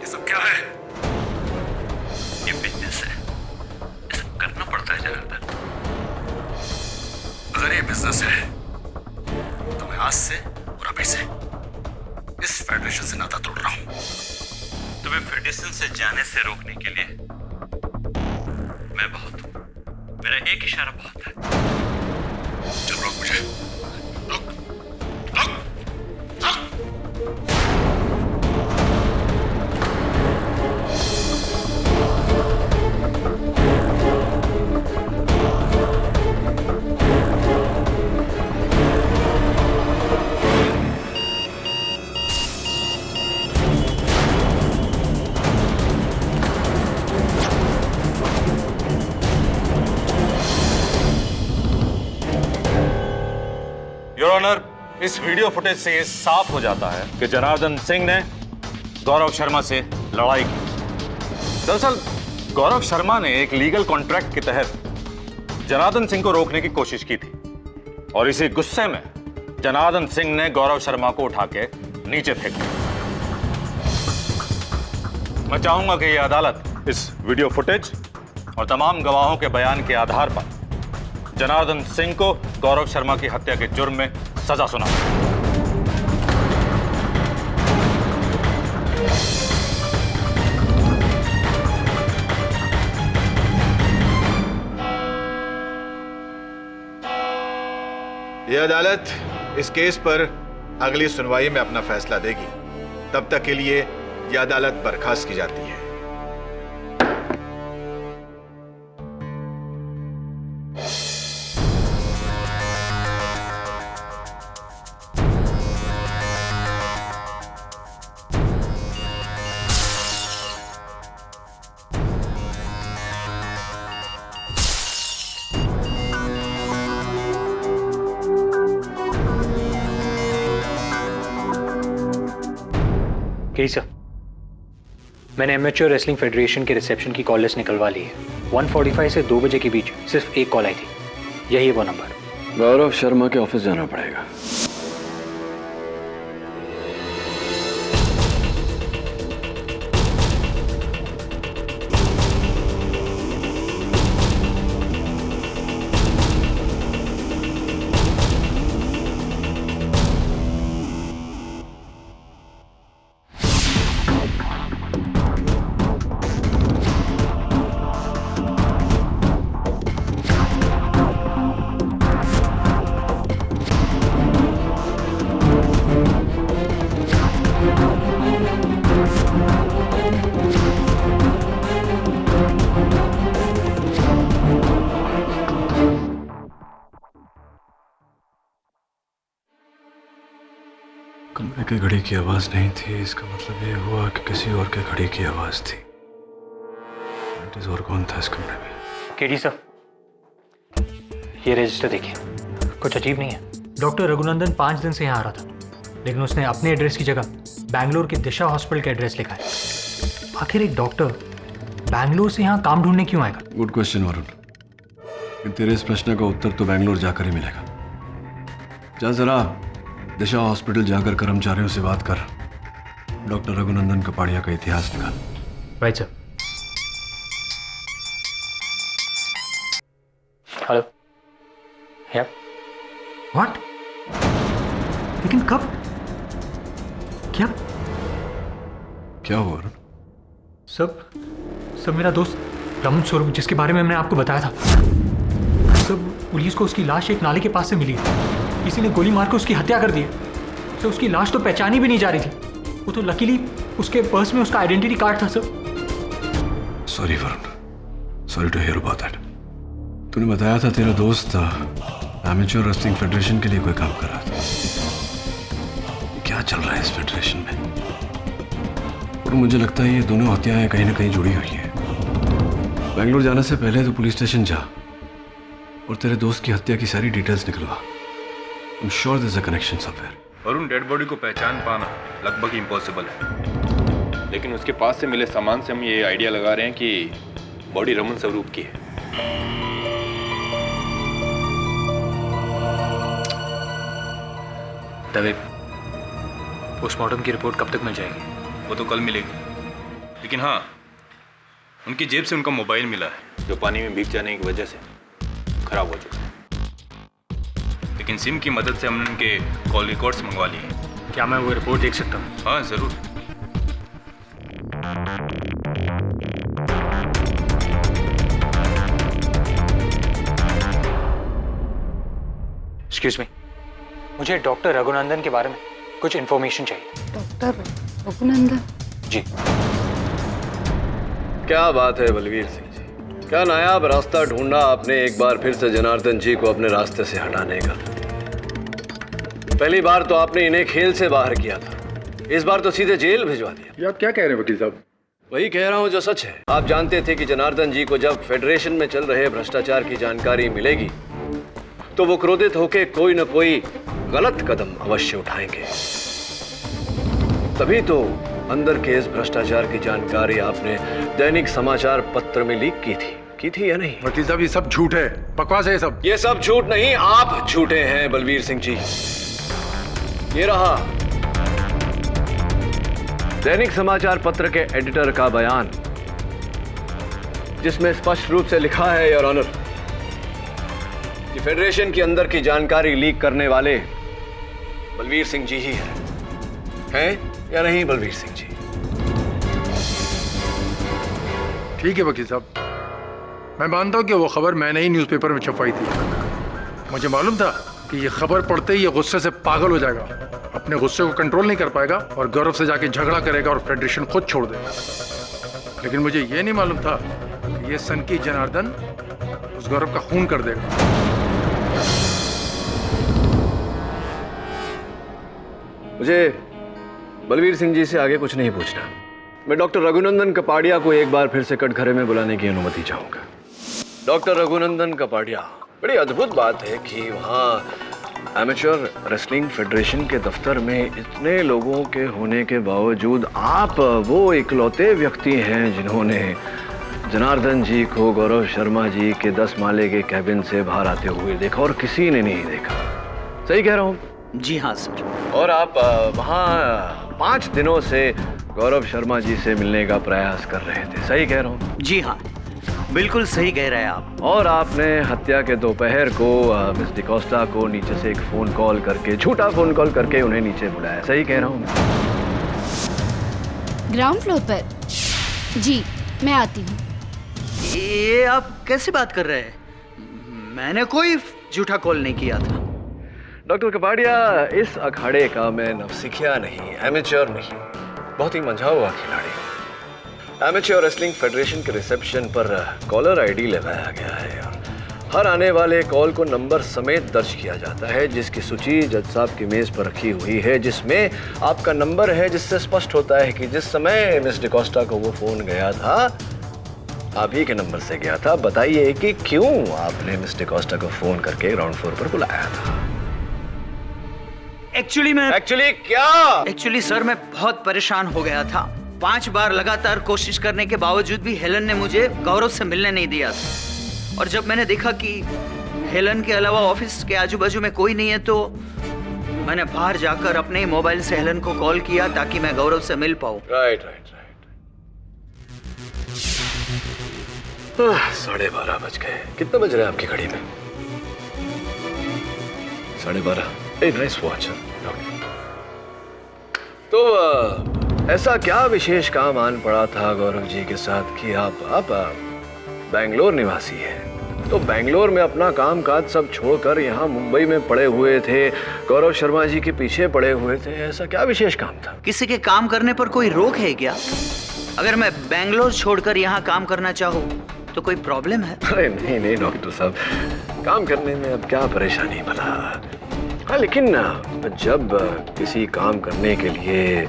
ये सब क्या है? ये बिजनेस है, ये सब करना पड़ता है जनार्दन। अगर ये बिजनेस है तो मैं आज से और अभी से इस फेडरेशन से नाता तोड़ रहा हूं। तुम्हें फेडरेशन से जाने से रोकने के लिए मैं बहुत हूं। मेरा एक इशारा बहुत है। चल रोक मुझे, रोक, रोक, रोक। योर ऑनर, इस वीडियो फुटेज से ये साफ हो जाता है कि जनार्दन सिंह ने गौरव शर्मा से लड़ाई की। दरअसल गौरव शर्मा ने एक लीगल कॉन्ट्रैक्ट के तहत जनार्दन सिंह को रोकने की कोशिश की थी और इसी गुस्से में जनार्दन सिंह ने गौरव शर्मा को उठा के नीचे फेंक दिया। मैं चाहूंगा कि यह अदालत इस वीडियो फुटेज और तमाम गवाहों के बयान के आधार पर जनार्दन सिंह को गौरव शर्मा की हत्या के जुर्म में सजा सुनाए। यह अदालत इस केस पर अगली सुनवाई में अपना फैसला देगी। तब तक के लिए यह अदालत बर्खास्त की जाती है। सर, मैंने एमेच्योर रेसलिंग फेडरेशन के रिसेप्शन की कॉल लिस्ट निकलवा ली है। 1:45 से 2 बजे के बीच सिर्फ एक कॉल आई थी। यही है वो नंबर। गौरव शर्मा के ऑफिस जाना पड़ेगा। कमरे की घड़ी की आवाज नहीं थी, इसका मतलब ये हुआ कि किसी और के घड़ी की आवाज थी। और कौन था इस कमरे में? केडी सर, ये रजिस्टर देखिए, कुछ अजीब नहीं है। डॉक्टर रघुनंदन 5 दिन से यहाँ आ रहा था, लेकिन उसने अपने एड्रेस की जगह बैंगलोर के दिशा हॉस्पिटल का एड्रेस लिखा है। आखिर एक डॉक्टर बैंगलोर से यहाँ काम ढूंढने क्यों आएगा? गुड क्वेश्चन वरुण, तेरे इस प्रश्न का उत्तर तो बैंगलोर जाकर ही मिलेगा। जा जरा दिशा हॉस्पिटल जाकर कर्मचारियों से बात कर, डॉक्टर रघुनंदन कपाड़िया का इतिहास निकाल। Right sir. हेलो। या व्हाट? लेकिन कब? क्या हुआ? सब मेरा दोस्त रमन स्वरूप जिसके बारे में मैंने आपको बताया था, सब पुलिस को उसकी लाश एक नाले के पास से मिली है। किसी ने गोली मारकर उसकी हत्या कर दी है। तो उसकी लाश तो पहचानी भी नहीं जा रही थी। वो तो लकीली उसके पर्स में उसका आइडेंटिटी कार्ड था sir. Sorry Varun, sorry to hear about that. तूने बताया था तेरा दोस्त एमेच्योर रेसलिंग फेडरेशन के लिए कोई काम कर रहा था। क्या चल रहा है इस फेडरेशन में? और मुझे लगता है ये दोनों हत्याएं कहीं ना कहीं जुड़ी हुई हैं। बेंगलुरु जाने से पहले तो पुलिस स्टेशन जा और तेरे दोस्त की हत्या की सारी डिटेल्स निकलवा। I am sure there is a connection somewhere. Varun, dead body को पहचान पाना लगभग इम्पॉसिबल है, लेकिन उसके पास से मिले सामान से हम ये आइडिया लगा रहे हैं कि बॉडी रमन स्वरूप की है। दवे, पोस्टमार्टम की रिपोर्ट कब तक मिल जाएगी? वो तो कल मिलेगी, लेकिन हाँ, उनकी जेब से उनका मोबाइल मिला है जो पानी में भीग जाने की वजह से खराब हो चुका है। लेकिन सिम की मदद से हमने उनके कॉल रिकॉर्ड्स मंगवा लिए हैं। क्या मैं वो रिपोर्ट देख सकता हूँ? हाँ जरूर। एक्सक्यूज मी, मुझे डॉक्टर रघुनंदन के बारे में कुछ इन्फॉर्मेशन चाहिए। डॉक्टर रघुनंदन? जी। क्या बात है बलवीर सिंह जी, क्या नायाब रास्ता ढूंढा आपने एक बार फिर से जनार्दन जी को अपने रास्ते से हटाने का। पहली बार तो आपने इन्हें खेल से बाहर किया था, इस बार तो सीधे जेल भिजवा दिया। ये आप क्या कह रहे हैं वकील साहब? वही कह रहा हूँ जो सच है। आप जानते थे कि जनार्दन जी को जब फेडरेशन में चल रहे भ्रष्टाचार की जानकारी मिलेगी तो वो क्रोधित होकर कोई न कोई गलत कदम अवश्य उठाएंगे। तभी तो अंदर के इस भ्रष्टाचार की जानकारी आपने दैनिक समाचार पत्र में लीक की थी या नहीं? वकील साहब, ये सब झूठ है, बकवास है ये सब। ये सब झूठ नहीं, आप झूठे हैं बलवीर सिंह जी। ये रहा दैनिक समाचार पत्र के एडिटर का बयान, जिसमें स्पष्ट रूप से लिखा है योर ऑनर कि फेडरेशन के अंदर की जानकारी लीक करने वाले बलवीर सिंह जी ही हैं या नहीं बलवीर सिंह जी? ठीक है वकील साहब, मैं मानता हूं कि वो खबर मैंने ही न्यूज़पेपर में छपवाई थी। मुझे मालूम था कि ये खबर पढ़ते ही ये गुस्से से पागल हो जाएगा, अपने गुस्से को कंट्रोल नहीं कर पाएगा और गौरव से जाके झगड़ा करेगा और फेडरेशन खुद छोड़ देगा। लेकिन मुझे ये नहीं मालूम था कि ये सनकी जनार्दन उस गौरव का खून कर देगा। मुझे बलवीर सिंह जी से आगे कुछ नहीं पूछना। मैं डॉक्टर रघुनंदन कपाड़िया को एक बार फिर से कटघरे में बुलाने की अनुमति चाहूंगा। डॉक्टर रघुनंदन कपाड़िया, बड़ी अद्भुत बात है कि वहाँ एमेच्योर रेसलिंग फेडरेशन के दफ्तर में इतने लोगों के होने के बावजूद आप वो इकलौते व्यक्ति हैं जिन्होंने जनार्दन जी को गौरव शर्मा जी के 10 माले के कैबिन से बाहर आते हुए देखा और किसी ने नहीं देखा। सही कह रहा हूँ? जी हाँ सर। और आप वहाँ 5 दिनों से गौरव शर्मा जी से मिलने का प्रयास कर रहे थे। सही कह रहा हूँ? जी हाँ, बिल्कुल सही कह रहे हैं आप। और आपने हत्या के दोपहर को मिस डिकोस्टा को नीचे से एक फोन कॉल करके, झूठा फोन कॉल करके उन्हें नीचे बुलाया। सही कह रहा हूँ? ग्राउंड फ्लोर पर? जी, मैं आती हूँ। ये आप कैसे बात कर रहे हैं? मैंने कोई झूठा कॉल नहीं किया था। डॉक्टर कपाड़िया, इस अखाड़े का मैं नवसिखिया नहीं, एमेच्योर नहीं, बहुत ही मंझा हुआ खिलाड़ी हूँ। एमेच्योर रेसलिंग फेडरेशन के रिसेप्शन पर कॉलर आईडी लगाया गया है और हर आने वाले कॉल को नंबर समेत दर्ज किया जाता है, जिसकी सूची जज साहब की मेज पर रखी हुई है, जिसमें आपका नंबर है, जिससे स्पष्ट होता है कि जिस समय मिस डिकोस्टा को वो फोन गया था आप ही के नंबर से गया था। बताइए कि क्यों आपने मिस डिकोस्टा को फोन करके ग्राउंड फ्लोर पर बुलाया था? एक्चुअली सर, मैं बहुत परेशान हो गया था। 5 बार लगातार कोशिश करने के बावजूद भी हेलन ने मुझे गौरव से मिलने नहीं दिया था। और जब मैंने देखा कि हेलन के अलावा ऑफिस के आजू बाजू में कोई नहीं है तो मैंने बाहर जाकर अपने मोबाइल से हेलन को कॉल किया ताकि मैं गौरव से मिल पाऊं। राइट। 12:30 बज गए। कितना बज रहा है आपकी घड़ी में? 12:30। Nice watch. तो ऐसा क्या विशेष काम आन पड़ा था गौरव जी के साथ कि आप बेंगलोर निवासी है, तो बेंगलोर में अपना काम काज सब छोड़कर यहाँ मुंबई में पड़े हुए थे, गौरव शर्मा जी के पीछे पड़े हुए थे। ऐसा क्या विशेष काम था? किसी के काम करने पर कोई रोक है क्या? अगर मैं बेंगलोर छोड़कर यहाँ काम करना चाहूँ तो कोई प्रॉब्लम है? अरे नहीं नहीं डॉक्टर साहब, काम करने में अब क्या परेशानी भला। हाँ लेकिन जब किसी काम करने के लिए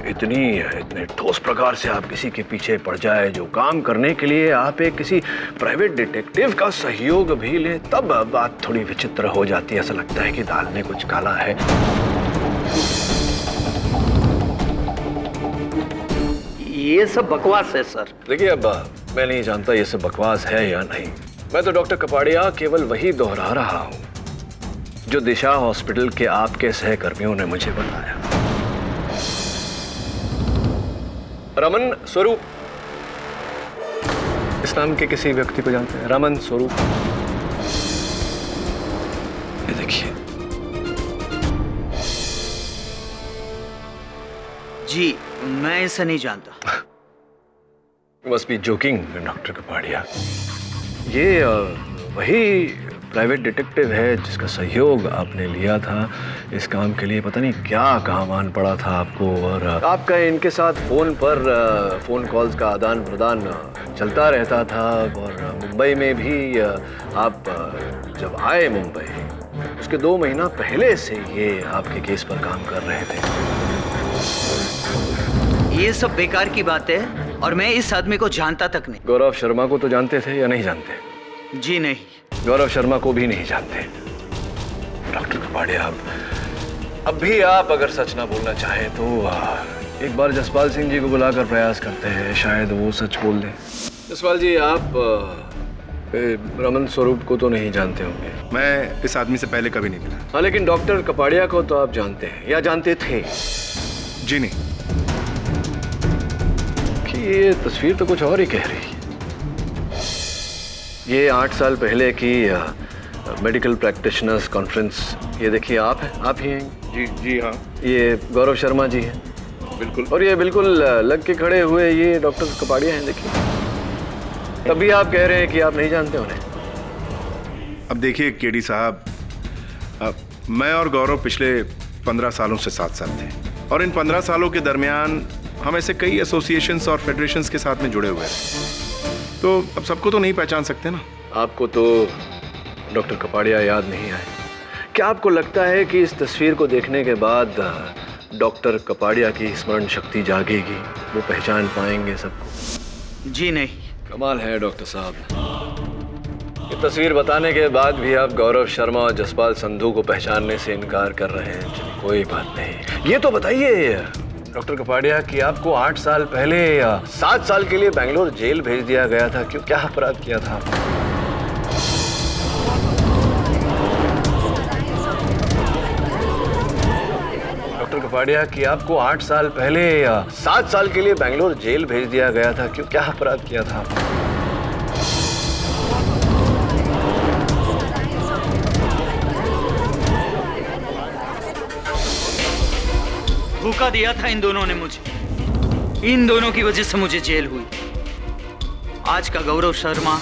इतने ठोस प्रकार से आप किसी के पीछे पड़ जाए, जो काम करने के लिए आप एक किसी प्राइवेट डिटेक्टिव का सहयोग भी ले, तब बात थोड़ी विचित्र हो जाती है। ऐसा लगता है कि दाल में कुछ काला है। ये सब बकवास है सर। देखिए अब मैं नहीं जानता ये सब बकवास है या नहीं। मैं तो डॉक्टर कपाड़िया केवल वही दोहरा रहा हूँ जो दिशा हॉस्पिटल के आपके सहकर्मियों ने मुझे बताया। रमन स्वरूप, इस नाम के किसी व्यक्ति को जानते हैं? रमन स्वरूप, ये देखिए। जी मैं इसे नहीं जानता। You must be joking, doctor Kapadia. ये वही प्राइवेट डिटेक्टिव है जिसका सहयोग आपने लिया था इस काम के लिए। पता नहीं क्या काम आन पड़ा था आपको, और आपका इनके साथ फोन पर फोन कॉल्स का आदान प्रदान चलता रहता था। और मुंबई में भी आप जब आए मुंबई, उसके 2 महीना पहले से ये आपके केस पर काम कर रहे थे। ये सब बेकार की बात है और मैं इस आदमी को जानता तक नहीं। गौरव शर्मा को तो जानते थे या नहीं जानते? जी नहीं। गौरव शर्मा को भी नहीं जानते। डॉक्टर कपाड़िया, अब भी आप अगर सच ना बोलना चाहें तो एक बार जसपाल सिंह जी को बुलाकर प्रयास करते हैं, शायद वो सच बोल दें। जसपाल जी, आप रमन स्वरूप को तो नहीं जानते होंगे? मैं इस आदमी से पहले कभी नहीं मिला। हाँ लेकिन डॉक्टर कपाड़िया को तो आप जानते हैं या जानते थे? जी नहीं। कि ये तस्वीर तो कुछ और ही कह रही है। ये 8 साल पहले की मेडिकल प्रैक्टिशनर्स कॉन्फ्रेंस, ये देखिए आप हैं, आप ही हैं। जी जी हाँ। ये गौरव शर्मा जी हैं। बिल्कुल। और ये बिल्कुल लग के खड़े हुए ये डॉक्टर कपाड़िया हैं, देखिए। तभी आप कह रहे हैं कि आप नहीं जानते उन्हें। अब देखिए केडी साहब, मैं और गौरव पिछले 15 सालों से साथ साथ थे, और इन 15 सालों के दरमियान हम ऐसे कई एसोसिएशंस और फेडरेशंस के साथ में जुड़े हुए हैं, तो अब सबको तो नहीं पहचान सकते ना। आपको तो डॉक्टर कपाड़िया याद नहीं आए? क्या आपको लगता है कि इस तस्वीर को देखने के बाद डॉक्टर कपाड़िया की स्मरण शक्ति जागेगी, वो पहचान पाएंगे सबको? जी नहीं। कमाल है डॉक्टर साहब, ये तस्वीर बताने के बाद भी आप गौरव शर्मा और जसपाल संधू को पहचानने से इनकार कर रहे हैं। चलिए कोई बात नहीं। ये तो बताइए डॉक्टर कपाड़िया कि आपको 8 साल पहले 7 साल के लिए बेंगलोर जेल भेज दिया गया था, क्यों, क्या अपराध किया था? डॉक्टर कपाड़िया कि आपको 8 साल पहले 7 साल के लिए बेंगलोर जेल भेज दिया गया था, क्यों, क्या अपराध किया था? धोखा दिया था इन दोनों ने मुझे। इन दोनों की वजह से मुझे जेल हुई। आज का गौरव शर्मा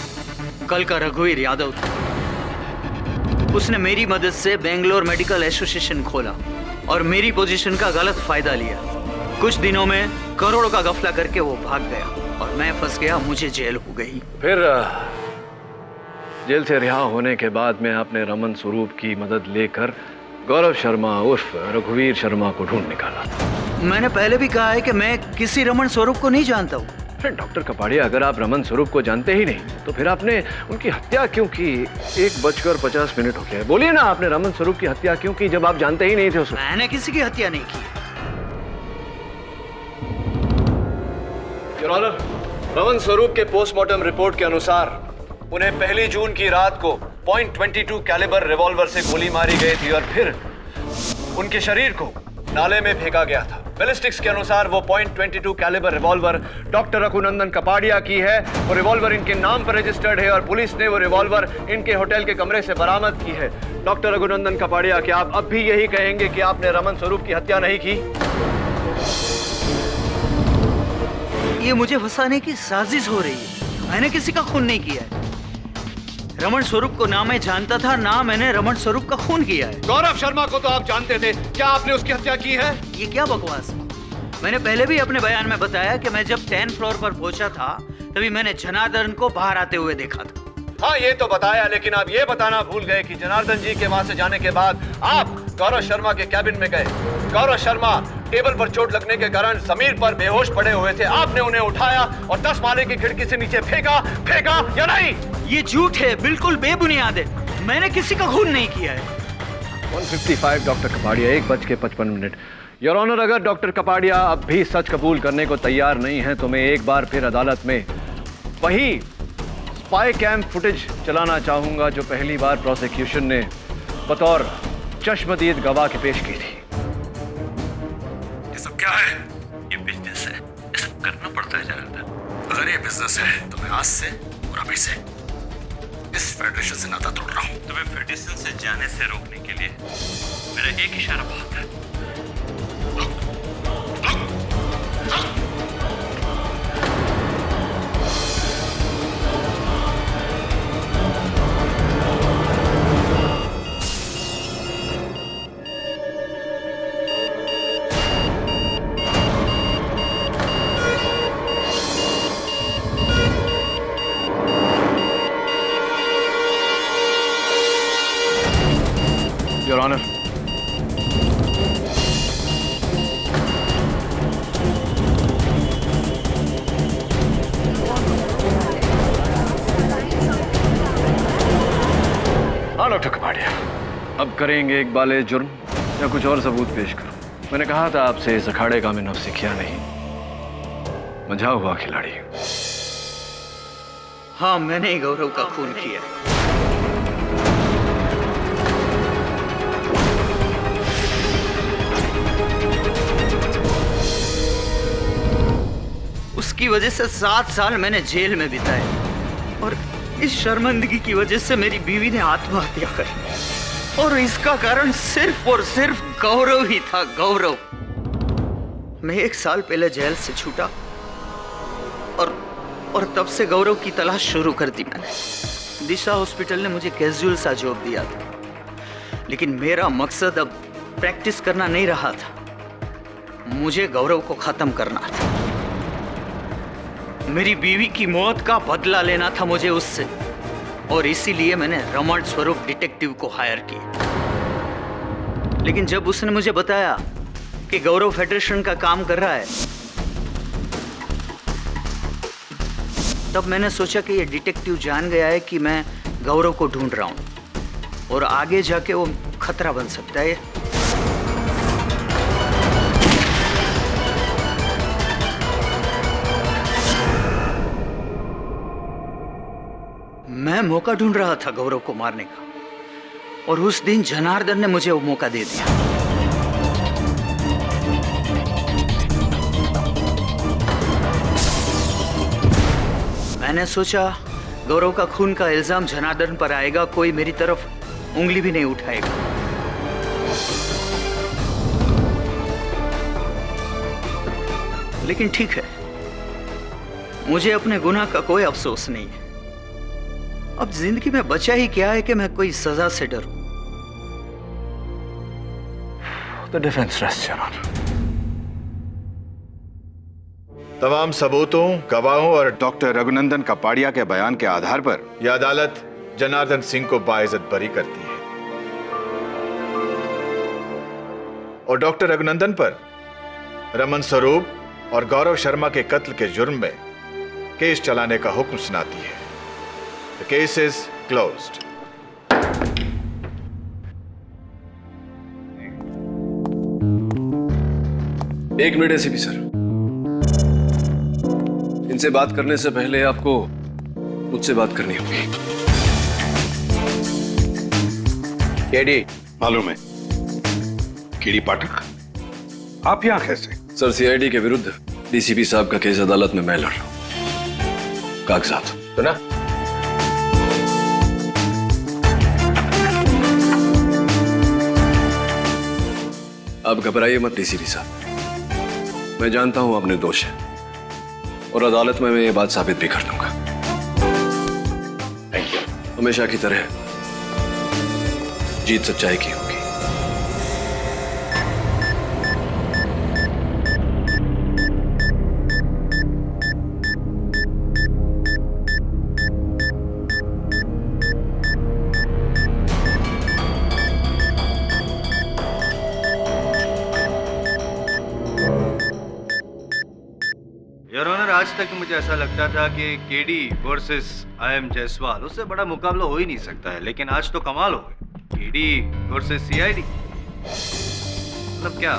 कल का रघुवीर यादव था। उसने मेरी मदद से बेंगलोर मेडिकल एसोसिएशन खोला और मेरी पोजीशन का गलत फायदा लिया। कुछ दिनों में करोड़ों का गफला करके वो भाग गया और मैं फंस गया, मुझे जेल हो गई। फिर जेल से रिहा होने के बाद में आपने रमन स्वरूप की मदद लेकर गौरव शर्मा उर्फ रघुवीर शर्मा को ढूंढ निकाला। मैंने पहले भी कहा है कि मैं किसी रमन स्वरूप को नहीं जानता हूँ। डॉक्टर कपाड़िया, अगर आप रमन स्वरूप को जानते ही नहीं तो फिर आपने उनकी हत्या क्यों की? 1:50 हो गया है, बोलिए ना, आपने रमन स्वरूप की हत्या क्यों की जब आप जानते ही नहीं थे उसको? मैंने किसी की हत्या नहीं की। योर ऑनर, रमन स्वरूप के पोस्टमार्टम रिपोर्ट के अनुसार उन्हें 1 जून की रात को .22 कैलिबर रिवॉल्वर से गोली मारी गई थी और फिर उनके शरीर को नाले में फेंका गया था। बैलिस्टिक्स के अनुसार वो .22 calibre revolver doctor Raghunandan Kapadia की है। वो रिवॉल्वर इनके नाम पर रजिस्टर्ड है और पुलिस ने वो रिवॉल्वर इनके होटल के कमरे से बरामद की है। डॉक्टर रघुनंदन कपाड़िया, क्या आप अब भी यही कहेंगे कि आपने रमन स्वरूप की हत्या नहीं की? ये मुझे फंसाने की साजिश हो रही है। मैंने किसी का खून नहीं किया है। रमन स्वरूप को ना मैं जानता था, ना मैंने रमन स्वरूप का खून किया है। गौरव शर्मा को तो आप जानते थे, क्या आपने उसकी हत्या की है? ये क्या बकवास है? मैंने पहले भी अपने बयान में बताया कि मैं जब 10th फ्लोर पर पहुंचा था तभी मैंने जनार्दन को बाहर आते हुए देखा था। हाँ, ये तो बताया, लेकिन आप ये बताना भूल गए कि जनार्दन जी के वहां से जाने के बाद आप गौरव शर्मा के कैबिन में गए। गौरव शर्मा टेबल पर चोट लगने के कारण जमीन पर बेहोश पड़े हुए थे। आपने उन्हें उठाया और 10 माले की खिड़की से नीचे फेंका या नहीं? ये झूठ है, बिल्कुल बेबुनियाद है। मैंने किसी का खून नहीं किया है। 155 डॉक्टर कपाड़िया, 1:55। योर ऑनर, अगर डॉक्टर कपाड़िया अब भी सच कबूल करने को तैयार नहीं है तो मैं एक बार फिर अदालत में वही स्पाई कैम फुटेज चलाना चाहूंगा जो पहली बार प्रोसिक्यूशन ने बतौर चश्मदीद गवाह के पेश की थी। ये सब क्या है? ये बिजनेस है, ये सब करना पड़ता है जनार्दन। अगर ये बिजनेस है तो मैं आज से और अभी से इस फेडरेशन से नाता तोड़ रहा हूँ। तुम्हें फेडरेशन से जाने से रोकने के लिए मेरा एक इशारा बहुत है। योर ऑनर, हाँ डॉक्टर कपाड़िया, अब करेंगे एक बाले जुर्म या कुछ और सबूत पेश करूं? मैंने कहा था आपसे इस अखाड़े का मैं नौसिखिया नहीं, मंझा हुआ खिलाड़ी। हाँ, मैंने ही गौरव का खून किया। उसकी वजह से 7 साल मैंने जेल में बिताए और इस शर्मिंदगी की वजह से मेरी बीवी ने आत्महत्या करी और इसका कारण सिर्फ और सिर्फ गौरव ही था। गौरव। मैं 1 साल पहले जेल से छूटा और तब से गौरव की तलाश शुरू कर दी मैंने। दिशा हॉस्पिटल ने मुझे कैजुअल सा जॉब दिया था, लेकिन मेरा मकसद अब प्रैक्टिस करना नहीं रहा था, मुझे गौरव को खत्म करना था। मेरी बीवी की मौत का बदला लेना था मुझे उससे, और इसीलिए मैंने रमन स्वरूप डिटेक्टिव को हायर किया। लेकिन जब उसने मुझे बताया कि गौरव फेडरेशन का काम कर रहा है, तब मैंने सोचा कि ये डिटेक्टिव जान गया है कि मैं गौरव को ढूंढ रहा हूं और आगे जाके वो खतरा बन सकता है। मैं मौका ढूंढ रहा था गौरव को मारने का, और उस दिन जनार्दन ने मुझे वो मौका दे दिया। मैंने सोचा गौरव का खून का इल्जाम जनार्दन पर आएगा, कोई मेरी तरफ उंगली भी नहीं उठाएगा। लेकिन ठीक है, मुझे अपने गुनाह का कोई अफसोस नहीं है। अब जिंदगी में बचा ही क्या है कि मैं कोई सजा से डरूं। The defense rests, Your Honor. तमाम सबूतों, गवाहों और डॉक्टर रघुनंदन कपाड़िया के बयान के आधार पर यह अदालत जनार्दन सिंह को बाइज्जत बरी करती है और डॉक्टर रघुनंदन पर रमन स्वरूप और गौरव शर्मा के कत्ल के जुर्म में केस चलाने का हुक्म सुनाती है। The case is closed. एक मिनट एसीपी सर, इनसे बात करने से पहले आपको मुझसे बात करनी होगी। केडी मालूम है। केडी पाठक, आप यहां कैसे? सर, सीआईडी के विरुद्ध डीसीपी साहब का केस अदालत में मैं लड़ रहा हूं। कागजात तो ना आप घबराइए मत डीसीपी साहब, मैं जानता हूं आप निर्दोष हैं और अदालत में मैं ये बात साबित भी कर दूंगा। हमेशा की तरह जीत सच्चाई की होगी। योर ऑनर, आज तक मुझे ऐसा लगता था कि केडी वर्सेस आई.एम. जायसवाल, उससे बड़ा मुकाबला हो ही नहीं सकता है, लेकिन आज तो कमाल हो गया। केडी वर्सेस सीआईडी, मतलब क्या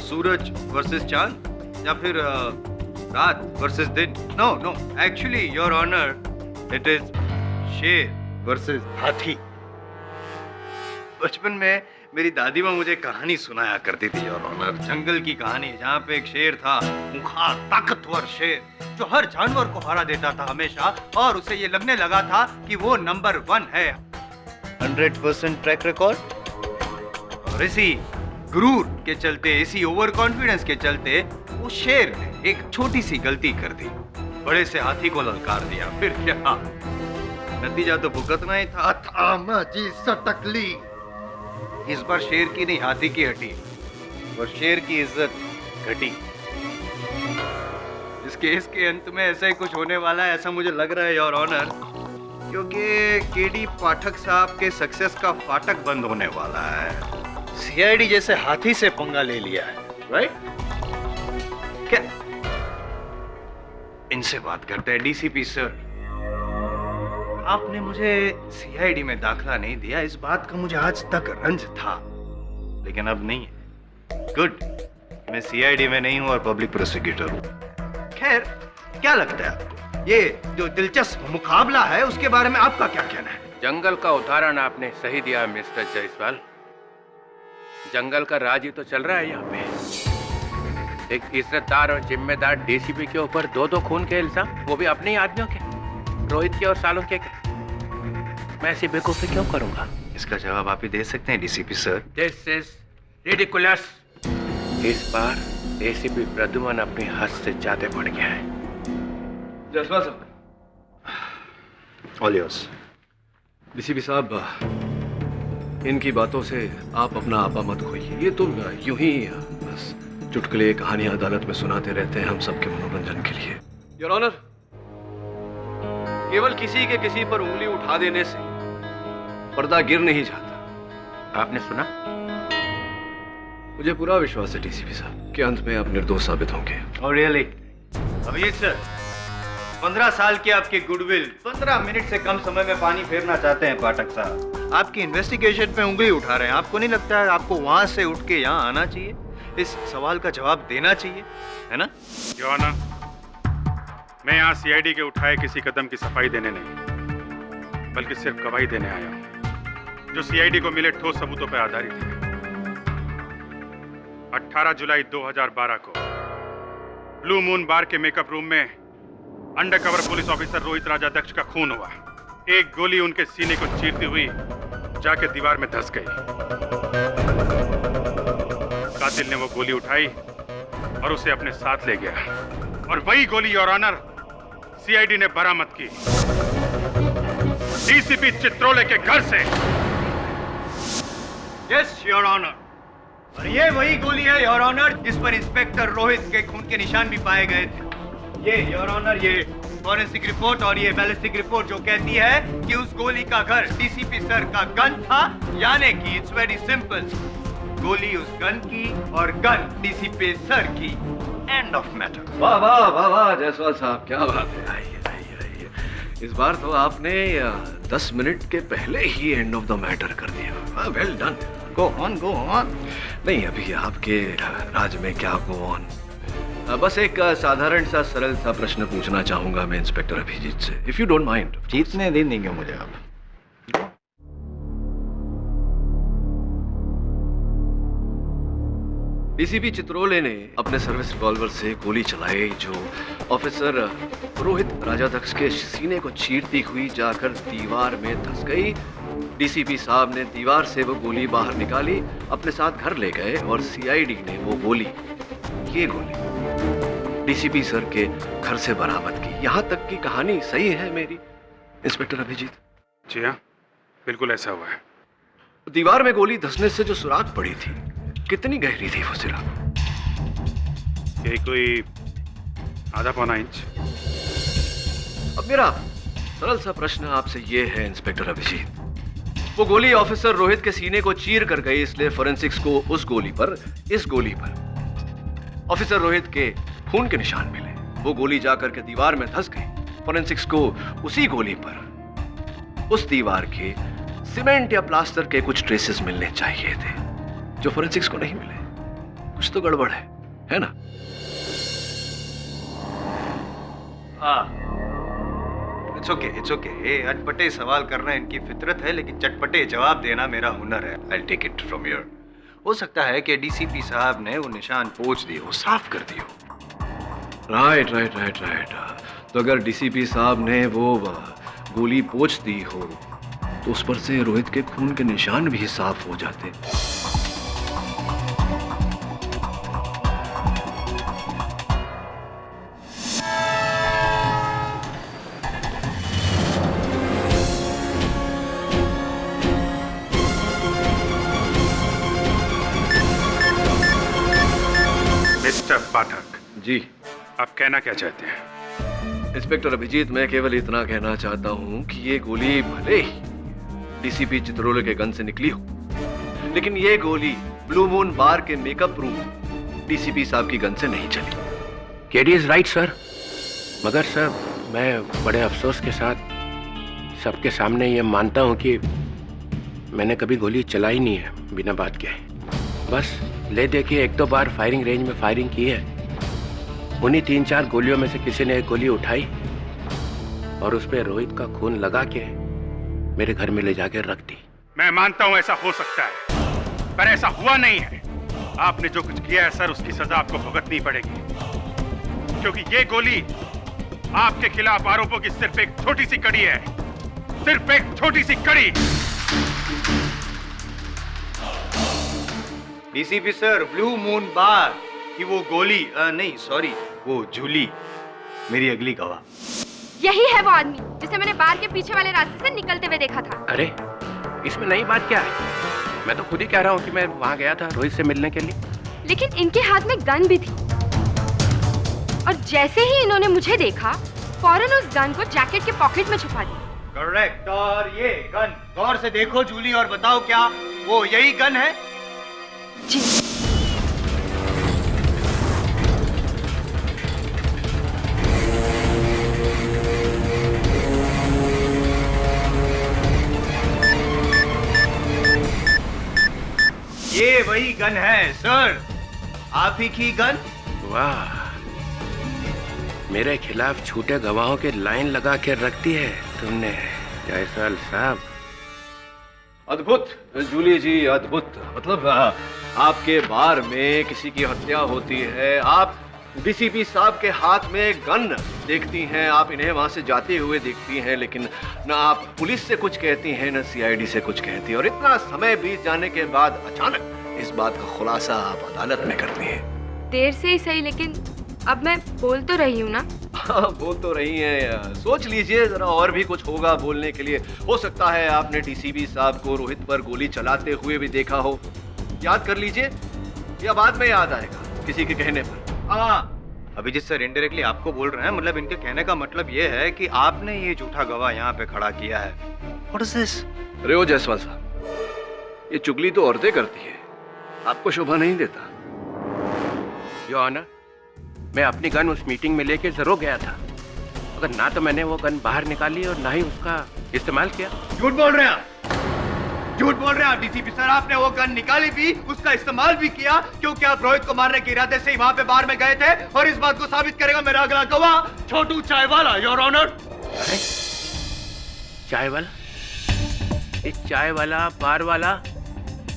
सूरज वर्सेस चांद या फिर रात वर्सेस दिन? No no, actually your honour, it is शेर वर्सेस हाथी। बचपन में मेरी दादी माँ मुझे कहानी सुनाया करती थी योर ऑनर, जंगल की कहानी, जहाँ पे एक शेर था, खूंखार ताकतवर शेर, जो हर जानवर को हरा देता था हमेशा, और उसे ये लगने लगा था कि वो नंबर 1 है। 100% ट्रैक रिकॉर्ड। और इसी गुरूर के चलते, इसी ओवर कॉन्फिडेंस के चलते वो शेर ने एक छोटी सी गलती कर दी, बड़े से हाथी को ललकार दिया। फिर क्या, नतीजा तो भुगतना ही था। थामा जी सटकली। इस बार शेर की नहीं, हाथी की हटी, और शेर की इज्जत घटी। इस केस के अंत में ऐसा ही कुछ होने वाला है, ऐसा मुझे लग रहा है योर ऑनर, क्योंकि केडी पाठक साहब के सक्सेस का फाटक बंद होने वाला है। सीआईडी जैसे हाथी से पंगा ले लिया है, राइट? क्या इनसे बात करते हैं। डीसीपी सर, आपने मुझे सीआईडी में दाखिला नहीं दिया, इस बात का मुझे आज तक रंज था, लेकिन अब नहीं है। गुड, मैं सीआईडी में नहीं हूं और पब्लिक प्रोसिक्यूटर हूं। खैर, क्या लगता है आपको, ये जो दिलचस्प मुकाबला है उसके बारे में आपका क्या कहना है? जंगल का उदाहरण आपने सही दिया मिस्टर जायसवाल। जंगल का राज ही तो चल रहा है यहाँ पे। एक इज्जतदार और जिम्मेदार डीसीपी के ऊपर 2-2 खून के इल्जाम, वो भी अपने ही आदमियों के, रोहित के और सालों के। मैं ऐसी बेवकूफी क्यों करूंगा? इसका जवाब आप ही दे सकते हैं DCP sir. This is ridiculous. इस बार डीसीपी प्रद्युमन अपनी हद से ज्यादा बढ़ गया है। जायसवाल साहब, ऑल योर्स। डीसीपी साहब, इनकी बातों से आप अपना आपा मत खोइए। ये तो यूं ही बस चुटकुले कहानियां अदालत में सुनाते रहते हैं हम सबके मनोरंजन के लिए। योर ऑनर, केवल किसी के किसी पर उंगली उठा देने से पर्दा गिर नहीं जाता। आपने सुना? मुझे पूरा विश्वास है डीसीपी साहब कि अंत में आप निर्दोष साबित होंगे। और रियली अभिजीत सर, 15 साल की आपकी गुडविल 15 मिनट से कम समय में पानी फेरना चाहते हैं पाठक साहब। आपकी इन्वेस्टिगेशन पे उंगली उठा रहे हैं। आपको नहीं लगता है आपको वहां से उठ के यहाँ आना चाहिए, इस सवाल का जवाब देना चाहिए, है ना? योर ऑनर, मैं यहाँ सीआईडी के उठाए किसी कदम की सफाई देने नहीं, बल्कि सिर्फ गवाही देने आया हूँ, जो सीआईडी को मिले ठोस सबूतों पर आधारित है। 18 जुलाई 2012 को ब्लू मून बार के मेकअप रूम में undercover police officer Rohit Rajadhyaksha का खून हुआ। एक गोली उनके सीने को चीरती हुई जाके दीवार में धंस गई। कातिल ने वो गोली उठाई और उसे अपने साथ ले गया, और वही गोली योर ऑनर सीआईडी ने बरामद की डीसीपी चित्रोले के घर से। यस योर ऑनर, और ये वही गोली है योर ऑनर जिस पर इंस्पेक्टर रोहित के खून के निशान भी पाए गए थे। ये योर ऑनर, ये फॉरेंसिक रिपोर्ट और ये बैलिस्टिक रिपोर्ट जो कहती है कि उस गोली का घर डीसीपी सर का गन था, यानी कि इट्स वेरी सिंपल, गोली उस गन की और गन डीसीपी सर की। End of matter. वाह वाह वाह वाह जायसवाल साहब, क्या बात है। आइए आइए आइए, इस बार तो आपने 10 मिनट के पहले ही एंड ऑफ द मैटर कर दिया। Well done. Go on go on. नहीं, अभी आपके राज में क्या गो ऑन। बस एक साधारण सा सरल सा प्रश्न पूछना चाहूंगा मैं इंस्पेक्टर अभिजीत से, इफ यू डोंट माइंड। जीतने दे देंगे मुझे आप। डीसीपी चित्रोले ने अपने सर्विस रिवॉल्वर से गोली चलाई जो ऑफिसर रोहित राजाध्यक्ष के सीने को चीरती हुई जाकर दीवार में धंस गई। डीसीपी साहब ने दीवार से वो गोली बाहर निकाली, अपने साथ घर ले गए, और सीआईडी ने वो गोली, ये गोली डीसीपी सर के घर से बरामद की। यहाँ तक की कहानी सही है मेरी इंस्पेक्टर अभिजीत? जी हाँ, बिल्कुल ऐसा हुआ है। दीवार में गोली धंसने से जो सुराख पड़ी थी, कितनी गहरी थी वो सुराख? यही कोई आधा पौना इंच। अब मेरा सरल सा प्रश्न आपसे ये है इंस्पेक्टर अभिजीत, वो गोली ऑफिसर रोहित के सीने को चीर कर गई, इसलिए फोरेंसिक्स को उस गोली पर, इस गोली पर ऑफिसर रोहित के खून के निशान मिले। वो गोली जाकर के दीवार में धंस गई। फोरेंसिक्स को उसी गोली पर उस दीवार के सीमेंट या प्लास्टर के कुछ ट्रेसेस मिलने चाहिए थे, जो फोरेंसिक्स को नहीं मिले। कुछ तो गड़बड़ है ना? It's okay. ये अटपटे सवाल करना इनकी फितरत है, लेकिन चटपटे जवाब देना मेरा हुनर है। I take it from here. हो सकता है कि डीसीपी साहब ने वो निशान पोंछ दिए हो, साफ कर दिए हो। राइट। तो अगर डीसीपी साहब ने वो गोली पोंछ दी हो, तो उस पर से रोहित के खून के निशान भी साफ हो जाते। मिस्टर पाठक जी, आप कहना क्या चाहते हैं? इंस्पेक्टर अभिजीत, मैं केवल इतना कहना चाहता हूं कि ये गोली भले ही डीसीपी चित्रोले के गन से निकली हो, लेकिन ये गोली ब्लू मून बार के मेकअप रूम डीसीपी साहब की गन से नहीं चली। केडी इज राइट सर, मगर सर मैं बड़े अफसोस के साथ सबके सामने ये मानता हूँ कि मैंने कभी गोली चलाई नहीं है बिना बात के। बस ले दे के एक दो बार फायरिंग रेंज में फायरिंग की है। उन्हीं 3-4 गोलियों में से किसी ने एक गोली उठाई और उस पर रोहित का खून लगा के मेरे घर में ले जाकर रख दी। मैं मानता हूं ऐसा हो सकता है, पर ऐसा हुआ नहीं है। आपने जो कुछ किया है सर, उसकी सजा आपको भुगतनी पड़ेगी, क्योंकि ये गोली आपके खिलाफ आरोपों की सिर्फ एक छोटी सी कड़ी है, सिर्फ एक छोटी सी कड़ी। डीसीपी सर, ब्लू मून बार कि वो गोली नहीं सॉरी, वो झूली मेरी अगली गवाह। यही है वो आदमी जिसे मैंने बार के पीछे वाले रास्ते से निकलते हुए देखा था। अरे इसमें नई बात क्या है? मैं तो खुद ही कह रहा हूँ कि मैं वहाँ गया था रोहित से मिलने के लिए। लेकिन इनके हाथ में गन भी थी, और जैसे ही इन्होंने मुझे देखा, फौरन उस गन को जैकेट के पॉकेट में छुपा दिया। करेक्ट। और ये गन गौर से देखो जूली और बताओ क्या वो यही गन है? जी। ये वही गन है सर, आप ही की गन। वाह, मेरे खिलाफ झूठे गवाहों की लाइन लगा के रख दी है तुमने जायसवाल साहब। अद्भुत जूली जी, अद्भुत। मतलब आपके बार में किसी की हत्या होती है, आप डीसीपी साहब के हाथ में गन देखती हैं, आप इन्हें वहां से जाते हुए देखती हैं, लेकिन ना आप पुलिस से कुछ कहती हैं, ना सीआईडी से कुछ कहती हैं, और इतना समय बीत जाने के बाद अचानक इस बात का खुलासा आप अदालत में करती हैं। देर से ही सही, लेकिन अब मैं बोल तो रही हूँ ना। हाँ, बोल तो रही हैं। सोच लीजिए जरा, और भी कुछ होगा बोलने के लिए। हो सकता है आपने डीसीपी साहब को रोहित पर गोली चलाते हुए भी देखा हो। याद कर लीजिए, या बाद में याद आएगा किसी के कहने पर। अभिजीत सर इनडायरेक्टली आपको बोल रहे हैं, मतलब इनके कहने का मतलब ये है कि आपने ये झूठा गवाह यहाँ पे खड़ा किया है। What is this? रेओ जायसवाल साहब, ये चुगली तो औरतें करती है, आपको शोभा नहीं देता। योर ऑनर, मैं अपनी गन उस मीटिंग में लेके जरूर गया था, मगर ना तो मैंने वो गन बाहर निकाली और ना ही उसका इस्तेमाल किया। झूठ बोल रहे हैं, झूठ बोल रहे हैं डीसीपी सर। आपने वो गन निकाली भी, उसका इस्तेमाल भी किया, क्योंकि आप रोहित को मारने के इरादे से ही वहां पे बार में गए थे, और इस बात को साबित करेगा मेरा अगला गवाह छोटू चाय वाला, योर ऑनर। अरे चाय वाला, इस चाय वाला बार वाला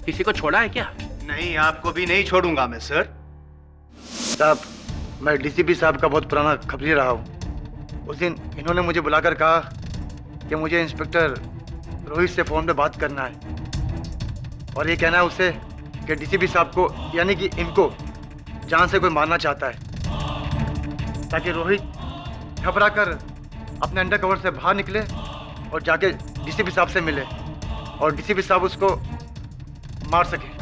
किसी को छोड़ा है क्या? नहीं, आपको भी नहीं छोड़ूंगा मैं सर। साहब, मैं डीसीपी साहब का बहुत पुराना खबरी रहा हूँ। उस दिन इन्होंने मुझे बुलाकर कहा कि मुझे इंस्पेक्टर रोहित से फोन पे बात करना है, और ये कहना है उससे कि डीसीपी साहब को, यानी कि इनको जान से कोई मारना चाहता है, ताकि रोहित घबरा कर अपने अंडर कवर से बाहर निकले और जाके डीसीपी साहब से मिले और डीसीपी साहब उसको मार सके।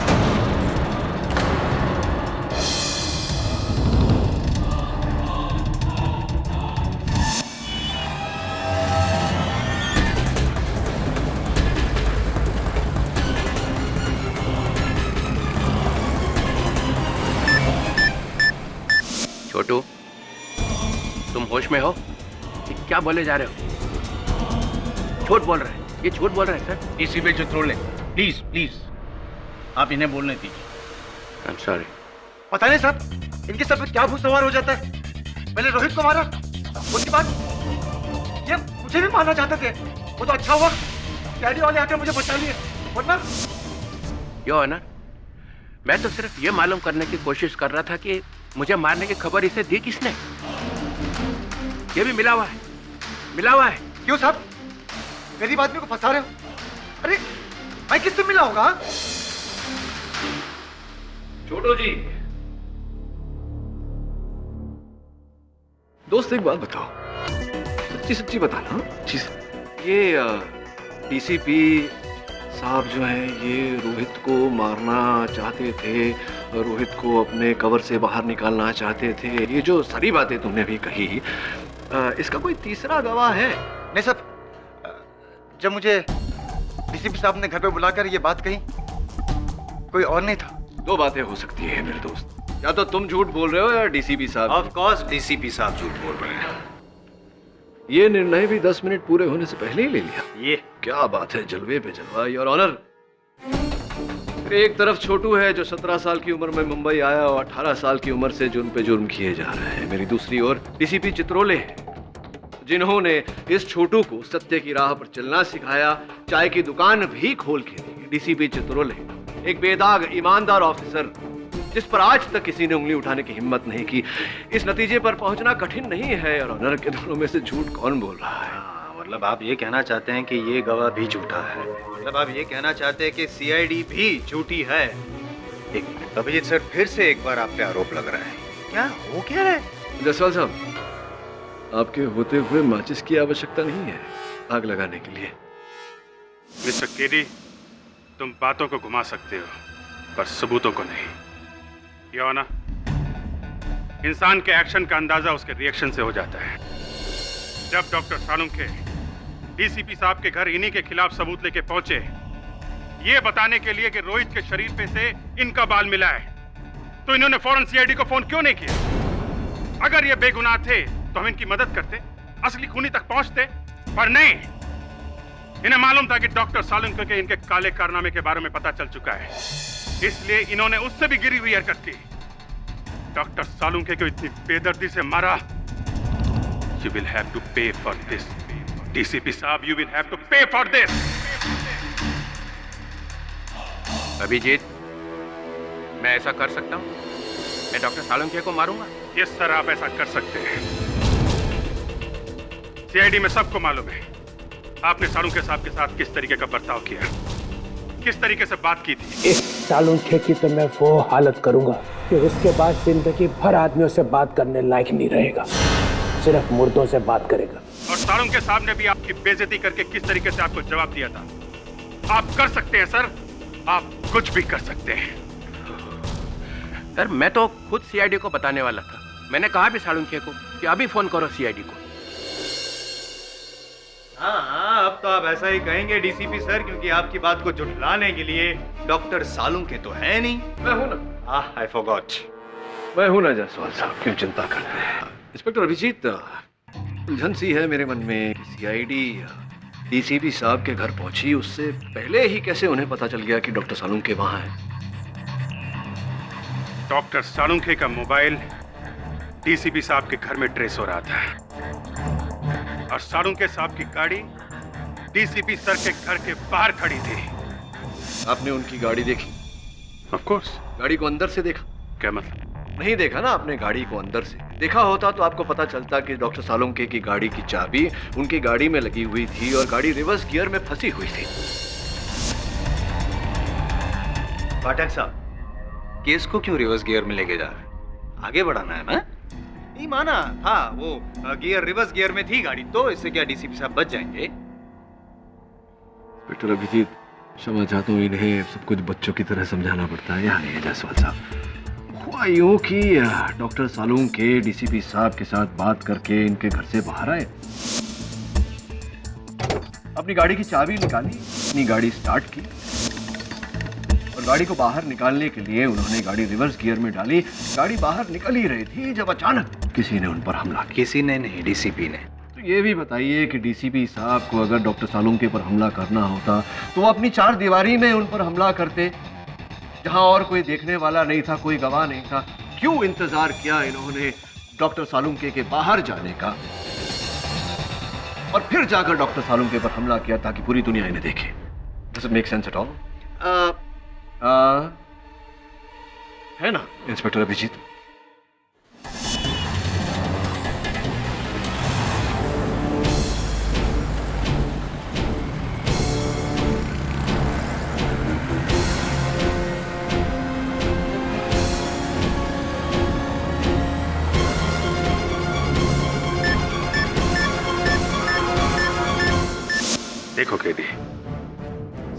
छोटू, तुम होश में हो? ये क्या बोले जा रहे हो? झूठ बोल रहे हैं, ये झूठ बोल रहे हैं sir. DCP Chitrole, please please आप इन्हें बोलने दीजिए। आई एम सॉरी। पता नहीं साहब इनके सर पे क्या भूत सवार हो जाता है। पहले रोहित को मारा, उसके बाद ये मुझे भी मारना चाहते थे। वो तो अच्छा हुआ डैडी वाले आकर मुझे बचा लिए, वरना। योर ऑनर, मैं तो सिर्फ ये मालूम करने की कोशिश कर रहा था कि मुझे मारने की खबर इसे दी किसने। ये भी मिला हुआ है, मिला हुआ है। क्यों साहब गरीब आदमी को फंसा रहे हो? अरे मैं किससे मिला होगा? छोटू जी, दोस्त एक बात बताओ, सच्ची सच्ची बताना। ये डीसीपी साहब जो हैं ये रोहित को मारना चाहते थे, रोहित को अपने कवर से बाहर निकालना चाहते थे। ये जो सारी बातें तुमने भी कही, इसका कोई तीसरा गवाह है? नहीं साहब, जब मुझे डीसीपी साहब ने घर पे बुलाकर ये बात कही, कोई और नहीं था। दो बातें हो सकती है मेरे दोस्त, या तो तुम झूठ बोल रहे हो या डीसीपी साहब। ऑफ कोर्स डीसीपी साहब झूठ बोल रहे हैं। ये निर्णय भी 10 मिनट पूरे होने से पहले ही ले लिया। ये क्या बात है, जलवे पे जलवा योर ऑनर। एक तरफ छोटू है जो 17 साल की उम्र में मुंबई आया और 18 साल की उम्र से जुर्म पे जुर्म किए जा रहे हैं। मेरी दूसरी ओर डीसीपी चित्रोले है, जिन्होंने इस छोटू को सत्य की राह पर चलना सिखाया, चाय की दुकान भी खोल के दी। डीसीपी चित्रोले एक बेदाग ईमानदार ऑफिसर जिस पर आज तक किसी ने उंगली उठाने की हिम्मत नहीं की। इस नतीजे पर पहुंचना कठिन नहीं है और ऑनर के दोनों में से झूठ कौन बोल रहा है? मतलब आप ये कहना चाहते हैं कि ये गवाह भी झूठा है? मतलब आप ये कहना चाहते हैं कि सीआईडी भी झूठी है? एक मिनट अभिजीत सर, फिर से एक बार आप पे आरोप लग रहा है। क्या हो क्या रहा है? जसवाल साहब, आपके होते हुए माचिस की आवश्यकता नहीं है आग लगाने के लिए। मिस्टर केडी, तुम बातों को घुमा सकते हो पर सबूतों को नहीं। योना, इंसान के एक्शन का अंदाजा उसके रिएक्शन से हो जाता है। जब डॉक्टर सालुंखे डीसीपी साहब के घर इन्हीं के खिलाफ सबूत लेके पहुंचे, ये बताने के लिए कि रोहित के शरीर पे से इनका बाल मिला है, तो इन्होंने फौरन सीआईडी को फोन क्यों नहीं किया? अगर ये बेगुनाह थे तो हम इनकी मदद करते, असली खूनी तक पहुंचते, पर नहीं। इन्हें मालूम था कि डॉक्टर सालुंखे के इनके काले कारनामे के बारे में पता चल चुका है, इसलिए इन्होंने उससे भी गिरी हुई हरकत की। डॉक्टर सालुंखे को इतनी बेदर्दी से मारा। You will have to pay for this, DCP साहब, you will have to pay for this. Abhijit, मैं ऐसा कर सकता हूँ? मैं डॉक्टर सालुंखे को मारूंगा? यस सर, आप ऐसा कर सकते हैं। सीआईडी में सबको मालूम है आपने सालुंखे साहब के साथ किस तरीके का बर्ताव किया, किस तरीके से बात की थी। इस सालुंखे की तो मैं वो हालत करूंगा कि उसके बाद जिंदगी भर आदमियों से बात करने लायक नहीं रहेगा, सिर्फ मुर्दों से बात करेगा। और सालुंखे साहब ने भी आपकी बेइज्जती करके किस तरीके से आपको जवाब दिया था। आप कर सकते हैं सर, आप कुछ भी कर सकते हैं। सर, मैं तो खुद सीआईडी को बताने वाला था। मैंने कहा भी सालुंखे को कि अभी फोन करो सीआईडी को। हाँ, अब तो आप ऐसा ही कहेंगे डीसीपी सर, क्योंकि आपकी बात को झुठलाने के लिए डॉक्टर सालुंखे तो है नहीं। मैं हूं ना। I forgot. मैं हूं ना जायसवाल साहब, क्यों चिंता करते हैं? इंस्पेक्टर अभिजीत, उलझन सी है मेरे मन में। सीआईडी डीसीपी साहब के घर पहुंची, उससे पहले ही कैसे उन्हें पता चल गया कि डॉक्टर सालुंखे वहां है? डॉक्टर सालुंखे का मोबाइल डीसीपी साहब के घर में ट्रेस हो रहा था और सालुंखे साहब की गाड़ी डीसीपी सर के घर के बाहर खड़ी थी। आपने उनकी गाड़ी देखी? Of course. गाड़ी को अंदर से देखा? क्या मतलब? नहीं देखा ना आपने गाड़ी को अंदर से। देखा होता तो आपको पता चलता कि डॉक्टर सालुंखे की गाड़ी की चाबी उनकी गाड़ी में लगी हुई थी और गाड़ी रिवर्स गियर में फंसी हुई थी। पाठक साहब, केस को क्यों रिवर्स गियर में लेके जा रहे हैं? आगे बढ़ाना है ना? नहीं माना था वो गियर रिवर्स गियर में थी गाड़ी, तो इससे क्या डीसीपी साहब बच जाएंगे? इंस्पेक्टर अभिजीत, क्षमा चाहता हूँ, इन्हें सब कुछ बच्चों की तरह समझाना पड़ता है। यहाँ नहीं जायसवाल साहब, हुआ यूं कि डॉक्टर सालूम के डीसीपी साहब के साथ बात करके इनके घर से बाहर आए, अपनी गाड़ी की चाबी निकाली, अपनी गाड़ी स्टार्ट की और गाड़ी को बाहर निकालने के लिए उन्होंने गाड़ी रिवर्स गियर में डाली। गाड़ी बाहर निकल ही रही थी जब अचानक किसी ने उन पर हमला किया। किसी ने नहीं, डीसीपी ने। तो ये भी बताइए कि डीसीपी साहब को अगर डॉक्टर सालूम के ऊपर हमला करना होता तो वो अपनी चार दीवारी में उन पर हमला करते, जहां और कोई देखने वाला नहीं था, कोई गवाह नहीं था। क्यों इंतजार किया इन्होंने डॉक्टर सालूम के बाहर जाने का और फिर जाकर डॉक्टर सालूम के ऊपर हमला किया ताकि पूरी दुनिया इन्हें देखे? Does it make sense at all? है ना इंस्पेक्टर अभिजीत? देखो कैदी,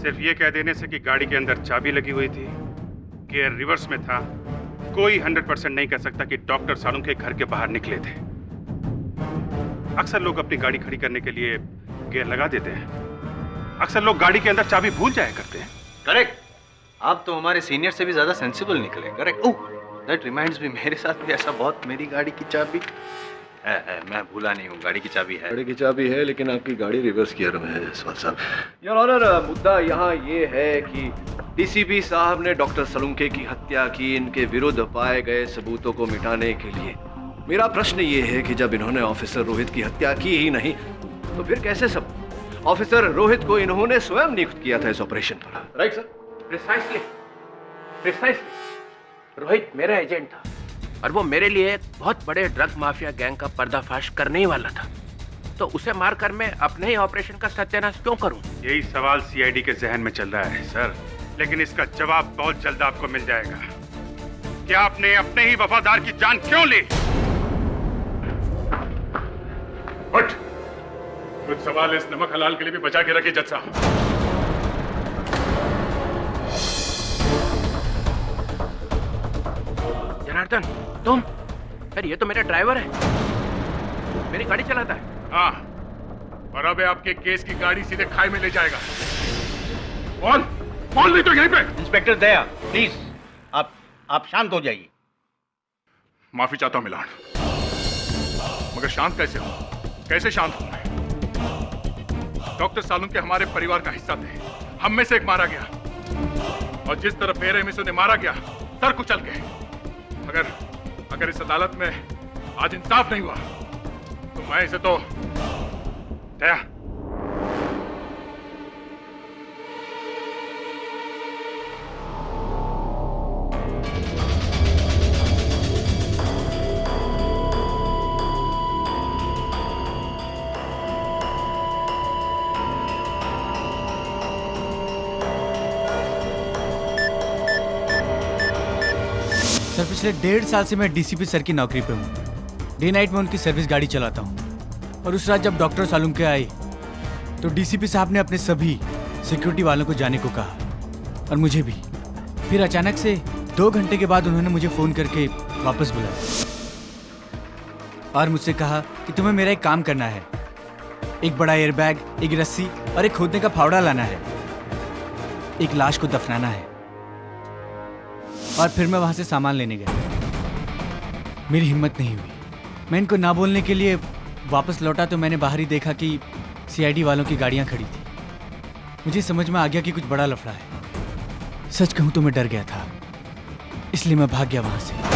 सिर्फ ये कह देने से कि गाड़ी के अंदर चाबी लगी हुई थी, गियर रिवर्स में था, कोई 100% नहीं कह सकता कि डॉक्टर सालूम के घर के बाहर निकले थे। अक्सर लोग अपनी गाड़ी खड़ी करने के लिए गियर लगा देते हैं। अक्सर लोग गाड़ी के अंदर चाबी भूल जाया करते हैं। करेक्ट। आप तो हमारे सीनियर से भी ज्यादा सेंसिबल निकले। Correct. Oh, that reminds me, मेरे साथ भी ऐसा बहुत, मेरी गाड़ी की चाबी है, मैं भूला नहीं हूँ, गाड़ी की चाबी है। गाड़ी की चाबी है, लेकिन आपकी गाड़ी रिवर्स गियर में है जायसवाल साहब। योर ऑनर, मुद्दा यहाँ ये है कि डीसीपी साहब ने डॉक्टर सलूमके की हत्या की इनके विरुद्ध पाए गए सबूतों को मिटाने के लिए। मेरा प्रश्न ये है कि जब इन्होंने ऑफिसर रोहित की हत्या की ही नहीं तो फिर कैसे सब ऑफिसर रोहित को इन्होंने स्वयं नियुक्त किया था इस ऑपरेशन पर? Right sir? प्रिसाइसली रोहित मेरा एजेंट था और वो मेरे लिए एक बहुत बड़े ड्रग माफिया गैंग का पर्दाफाश करने ही वाला था, तो उसे मारकर मैं अपने ही ऑपरेशन का सत्यानाश क्यों करूं? यही सवाल सीआईडी के जहन में चल रहा है सर, लेकिन इसका जवाब बहुत जल्द आपको मिल जाएगा। क्या आपने अपने ही वफादार की जान क्यों ली? उठ, कुछ सवाल इस नमक हलाल के लिए भी बचा के रखिए जज साहब। जनार्दन, तुम? सर ये तो मेरा ड्राइवर है, मेरी गाड़ी चलाता है। हाँ, और अब आपके केस की गाड़ी सीधे खाई में ले जाएगा। कौन नहीं तो यहीं पे। इंस्पेक्टर दया, प्लीज आप शांत हो जाइए। माफी चाहता हूं मिलान, मगर शांत कैसे हो? कैसे शांत हूं मैं? डॉक्टर सालूम के हमारे परिवार का हिस्सा थे, हम में से एक मारा गया और जिस तरह बेरहमी से उन्हें मारा गया, सर कुचल गए। अगर इस अदालत में आज इंसाफ नहीं हुआ तो मैं इसे तो दया। सर पिछले 1.5 साल से मैं डीसीपी सर की नौकरी पे हूँ। डे नाइट में उनकी सर्विस गाड़ी चलाता हूँ और उस रात जब डॉक्टर सालूमके आए तो डीसीपी साहब ने अपने सभी सिक्योरिटी वालों को जाने को कहा और मुझे भी। फिर अचानक से 2 घंटे के बाद उन्होंने मुझे फ़ोन करके वापस बुलाया और मुझसे कहा कि तुम्हें मेरा एक काम करना है, एक बड़ा एयरबैग, एक रस्सी और एक खोदने का फावड़ा लाना है, एक लाश को दफनाना है। और फिर मैं वहां से सामान लेने गया। मेरी हिम्मत नहीं हुई, मैं इनको ना बोलने के लिए वापस लौटा तो मैंने बाहर ही देखा कि सीआईडी वालों की गाड़ियां खड़ी थी। मुझे समझ में आ गया कि कुछ बड़ा लफड़ा है। सच कहूं तो मैं डर गया था, इसलिए मैं भाग गया वहां से।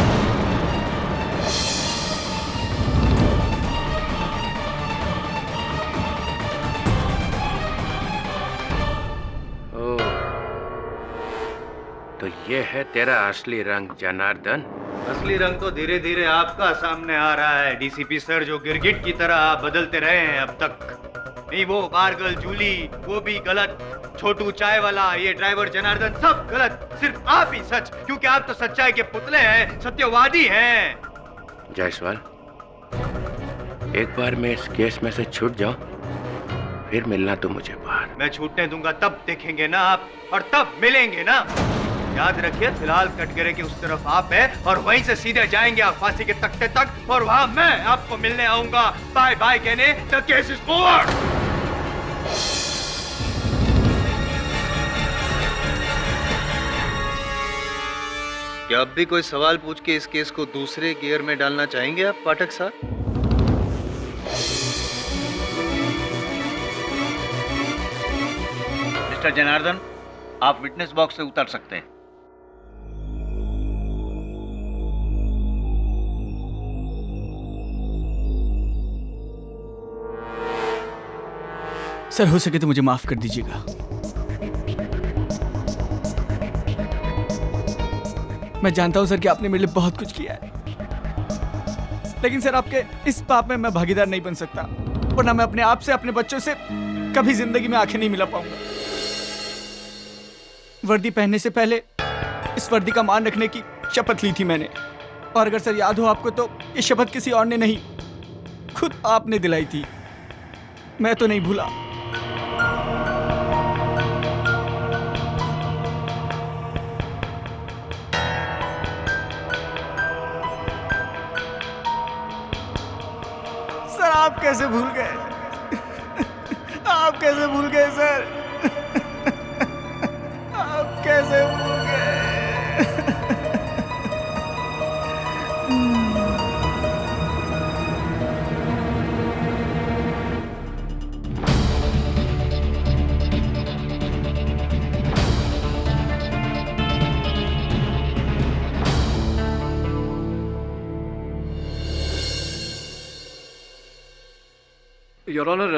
तो ये है तेरा असली रंग जनार्दन। असली रंग तो धीरे धीरे आपका सामने आ रहा है डीसीपी सर, जो गिरगिट की तरह आप बदलते रहे हैं अब तक। नहीं, वो बारगल जूली वो भी गलत, छोटू चाय वाला, ये ड्राइवर जनार्दन, सब गलत, सिर्फ आप ही सच, क्योंकि आप तो सच्चाई के पुतले हैं, सत्यवादी हैं। जायसवाल, एक बार मैं इस केस में से छूट जाऊं फिर मिलना तो मुझे बाहर। मैं छूटने दूंगा तब देखेंगे ना आप, और तब मिलेंगे ना। याद रखिए, फिलहाल कटघरे की उस तरफ आप है और वहीं से सीधे जाएंगे आप फांसी के तख्ते तक, और वहां मैं आपको मिलने आऊंगा। बाय बाय कहने द केस इज ओवर। क्या अब भी कोई सवाल पूछ के इस केस को दूसरे गियर में डालना चाहेंगे आप पाठक साहब? मिस्टर जनार्दन, आप विटनेस बॉक्स से उतर सकते हैं। सर, हो सके तो मुझे माफ कर दीजिएगा। मैं जानता हूं सर कि आपने मेरे लिए बहुत कुछ किया है, लेकिन सर आपके इस पाप में मैं भागीदार नहीं बन सकता, वरना मैं अपने आप से, अपने बच्चों से कभी जिंदगी में आंखें नहीं मिला पाऊंगा। वर्दी पहनने से पहले इस वर्दी का मान रखने की शपथ ली थी मैंने, और अगर सर याद हो आपको तो ये शपथ किसी और ने नहीं, खुद आपने दिलाई थी। मैं तो नहीं भूला। सर आप कैसे भूल गए? आप कैसे भूल गए सर? आप कैसे भूल गए? योर ऑनर,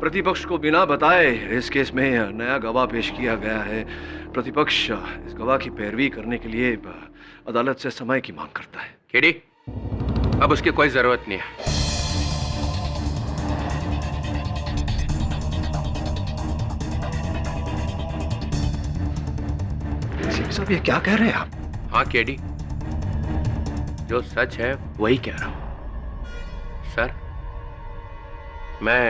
प्रतिपक्ष को बिना बताए इस केस में नया गवाह पेश किया गया है। प्रतिपक्ष इस गवाह की पैरवी करने के लिए अदालत से समय की मांग करता है। केडी, अब उसकी कोई जरूरत नहीं है। साहब, ये क्या कह रहे हैं आप? हाँ केडी, जो सच है वही कह रहा हूं। सर, मैं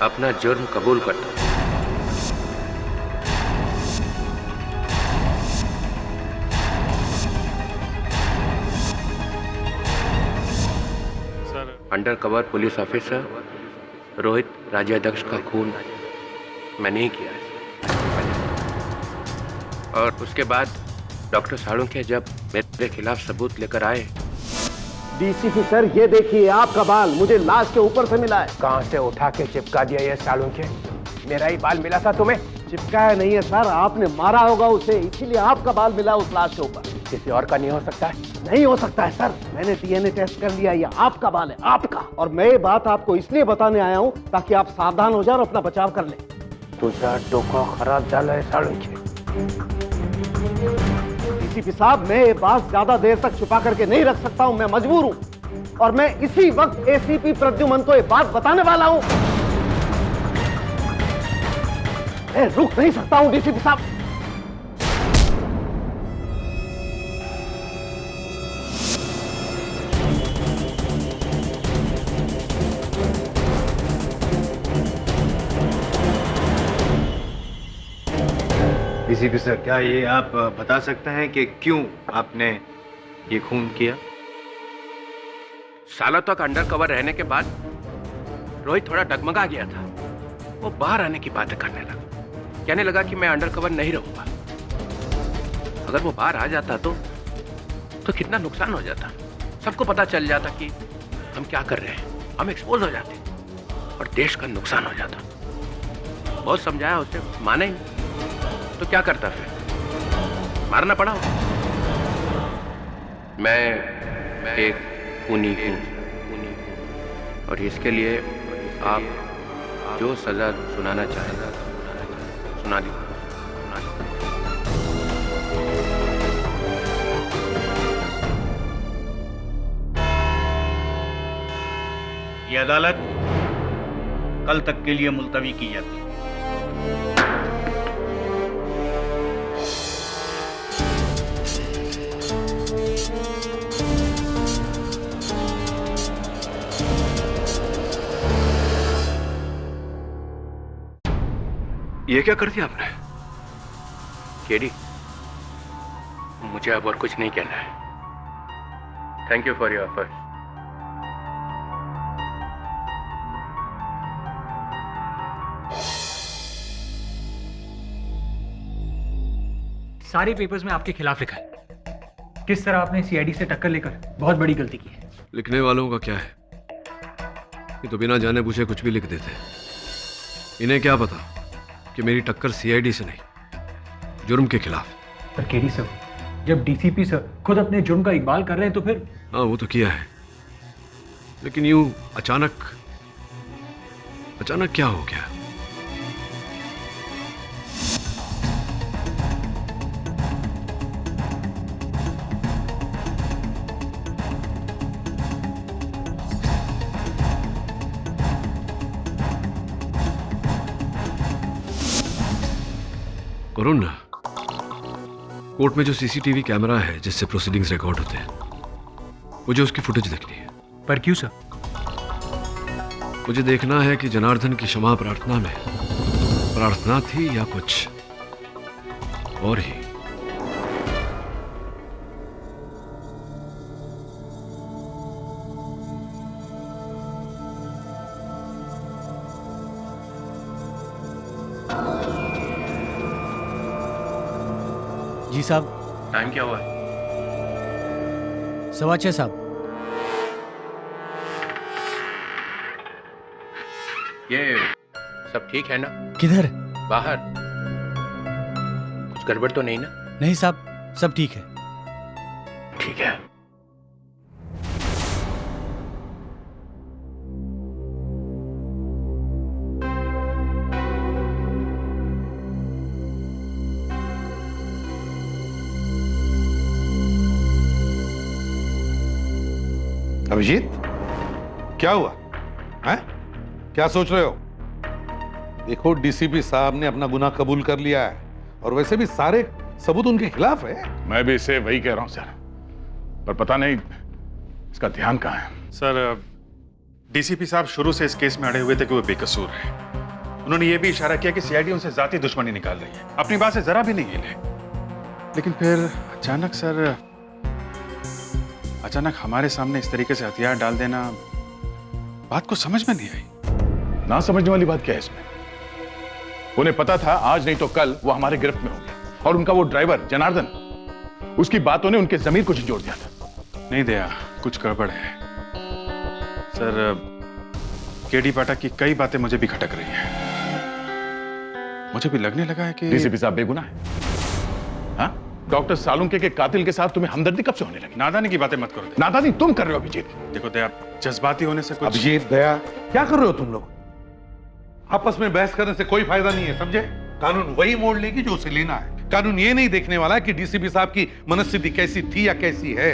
अपना जुर्म कबूल करता हूं। Undercover police officer Rohit Rajyadhyaksha का खून मैंने ही किया है। और उसके बाद डॉक्टर सालुंखे जब मेरे खिलाफ सबूत लेकर आए। डीसीपी सर, ये देखिए आपका बाल मुझे लाश के ऊपर से मिला है। कहां से उठा के चिपका दिया ये सालुंखे? मेरा ही बाल मिला था तुम्हें? चिपकाया नहीं है सर, आपने मारा होगा उसे, इसीलिए आपका बाल मिला उस लाश के ऊपर। किसी और का नहीं हो सकता है? नहीं हो सकता है सर, मैंने डीएनए टेस्ट कर लिया, ये आपका बाल है, आपका। और मैं ये बात आपको इसलिए बताने आया हूँ ताकि आप सावधान हो जाए और अपना बचाव कर ले। तुझा डोका खराब झाला है सालुंखे। डीसीपी साहब, मैं ये बात ज्यादा देर तक छुपा करके नहीं रख सकता हूँ, मैं मजबूर हूँ, और मैं इसी वक्त एसीपी प्रद्युमन को ये बात बताने वाला हूँ। मैं रुक नहीं सकता हूँ डीसीपी साहब। डीसीपी सर, क्या ये आप बता सकते हैं कि क्यों आपने ये खून किया? सालों तक अंडर कवर रहने के बाद रोहित थोड़ा डगमगा गया था। वो बाहर आने की बातें करने लगा, कहने लगा कि मैं अंडर कवर नहीं रहूंगा। अगर वो बाहर आ जाता तो कितना नुकसान हो जाता। सबको पता चल जाता कि हम क्या कर रहे हैं, हम एक्सपोज हो जाते और देश का नुकसान हो जाता। बहुत समझाया उसे, माने ही नहीं। तो क्या करता फिर? मारना पड़ा। मैं एक खूनी हूं, और इसके लिए आप जो सजा सुनाना चाहेगा सुना दी। ये अदालत कल तक के लिए मुलतवी की जाती है। ये क्या कर दिया आपने? केडी, मुझे अब और कुछ नहीं कहना है। Thank you for your effort. सारे पेपर्स में आपके खिलाफ लिखा है। किस तरह आपने सीआईडी से टक्कर लेकर बहुत बड़ी गलती की है। लिखने वालों का क्या है, ये तो बिना जाने पूछे कुछ भी लिख देते हैं। इन्हें क्या पता कि मेरी टक्कर सीआईडी से नहीं, जुर्म के खिलाफ। पर केडी सर, जब डीसीपी सर खुद अपने जुर्म का इकबाल कर रहे हैं तो फिर। हाँ, वो तो किया है, लेकिन यूं अचानक क्या हो गया? वरुण, कोर्ट में जो सीसीटीवी कैमरा है जिससे प्रोसीडिंग्स रिकॉर्ड होते हैं, मुझे उसकी फुटेज देखनी है। पर क्यों सर? मुझे देखना है कि जनार्दन की क्षमा प्रार्थना में प्रार्थना थी या कुछ और ही। जी साहब। टाइम क्या हुआ है? 6:15 साहब। ये सब ठीक है ना? किधर? बाहर। कुछ गड़बड़ तो नहीं ना? नहीं साहब, सब ठीक है। ठीक है। अभिजीत, क्या हुआ है? क्या सोच रहे हो? देखो, डीसीपी साहब ने अपना गुनाह कबूल कर लिया है और वैसे भी सारे सबूत उनके खिलाफ है। मैं भी इसे वही कह रहा हूं सर, पर पता नहीं इसका ध्यान कहां है। सर, डीसीपी साहब शुरू से इस केस में अड़े हुए थे कि वो बेकसूर है। उन्होंने ये भी इशारा किया कि सीआईडी उनसे जाती दुश्मनी निकाल रही है, अपनी बात से जरा भी नहीं हिले। लेकिन फिर अचानक हमारे सामने इस तरीके से हथियार डाल देना, बात को समझ में नहीं आई। ना समझने वाली बात क्या है इसमें? उन्हें पता था आज नहीं तो कल वो हमारे गिरफ्त में होंगे, और उनका वो ड्राइवर जनार्दन, उसकी बातों ने उनके जमीर को झंझोड़ दिया था। नहीं दया, कुछ गड़बड़ है सर। केडी पाठक की कई बातें मुझे भी खटक रही हैं। मुझे भी लगने लगा है कि डीसीपी साहब बेगुनाह है। हाँ? डॉक्टर सालुंके के कातिल के साथ तुम्हें हमदर्दी कब से होने लगी? नादानी की बातें मत करो। नादानी तुम कर रहे हो अभिजीत। देखो दया, जज्बाती होने से कुछ। अभिजीत, दया, क्या कर रहे हो तुम लोग? आपस में बहस करने से कोई फायदा नहीं है, समझे? कानून वही मोड़ लेगी जो उसे लेना है। कानून ये नहीं देखने वाला कि डीसीपी साहब की मनस्थिति कैसी थी या कैसी है।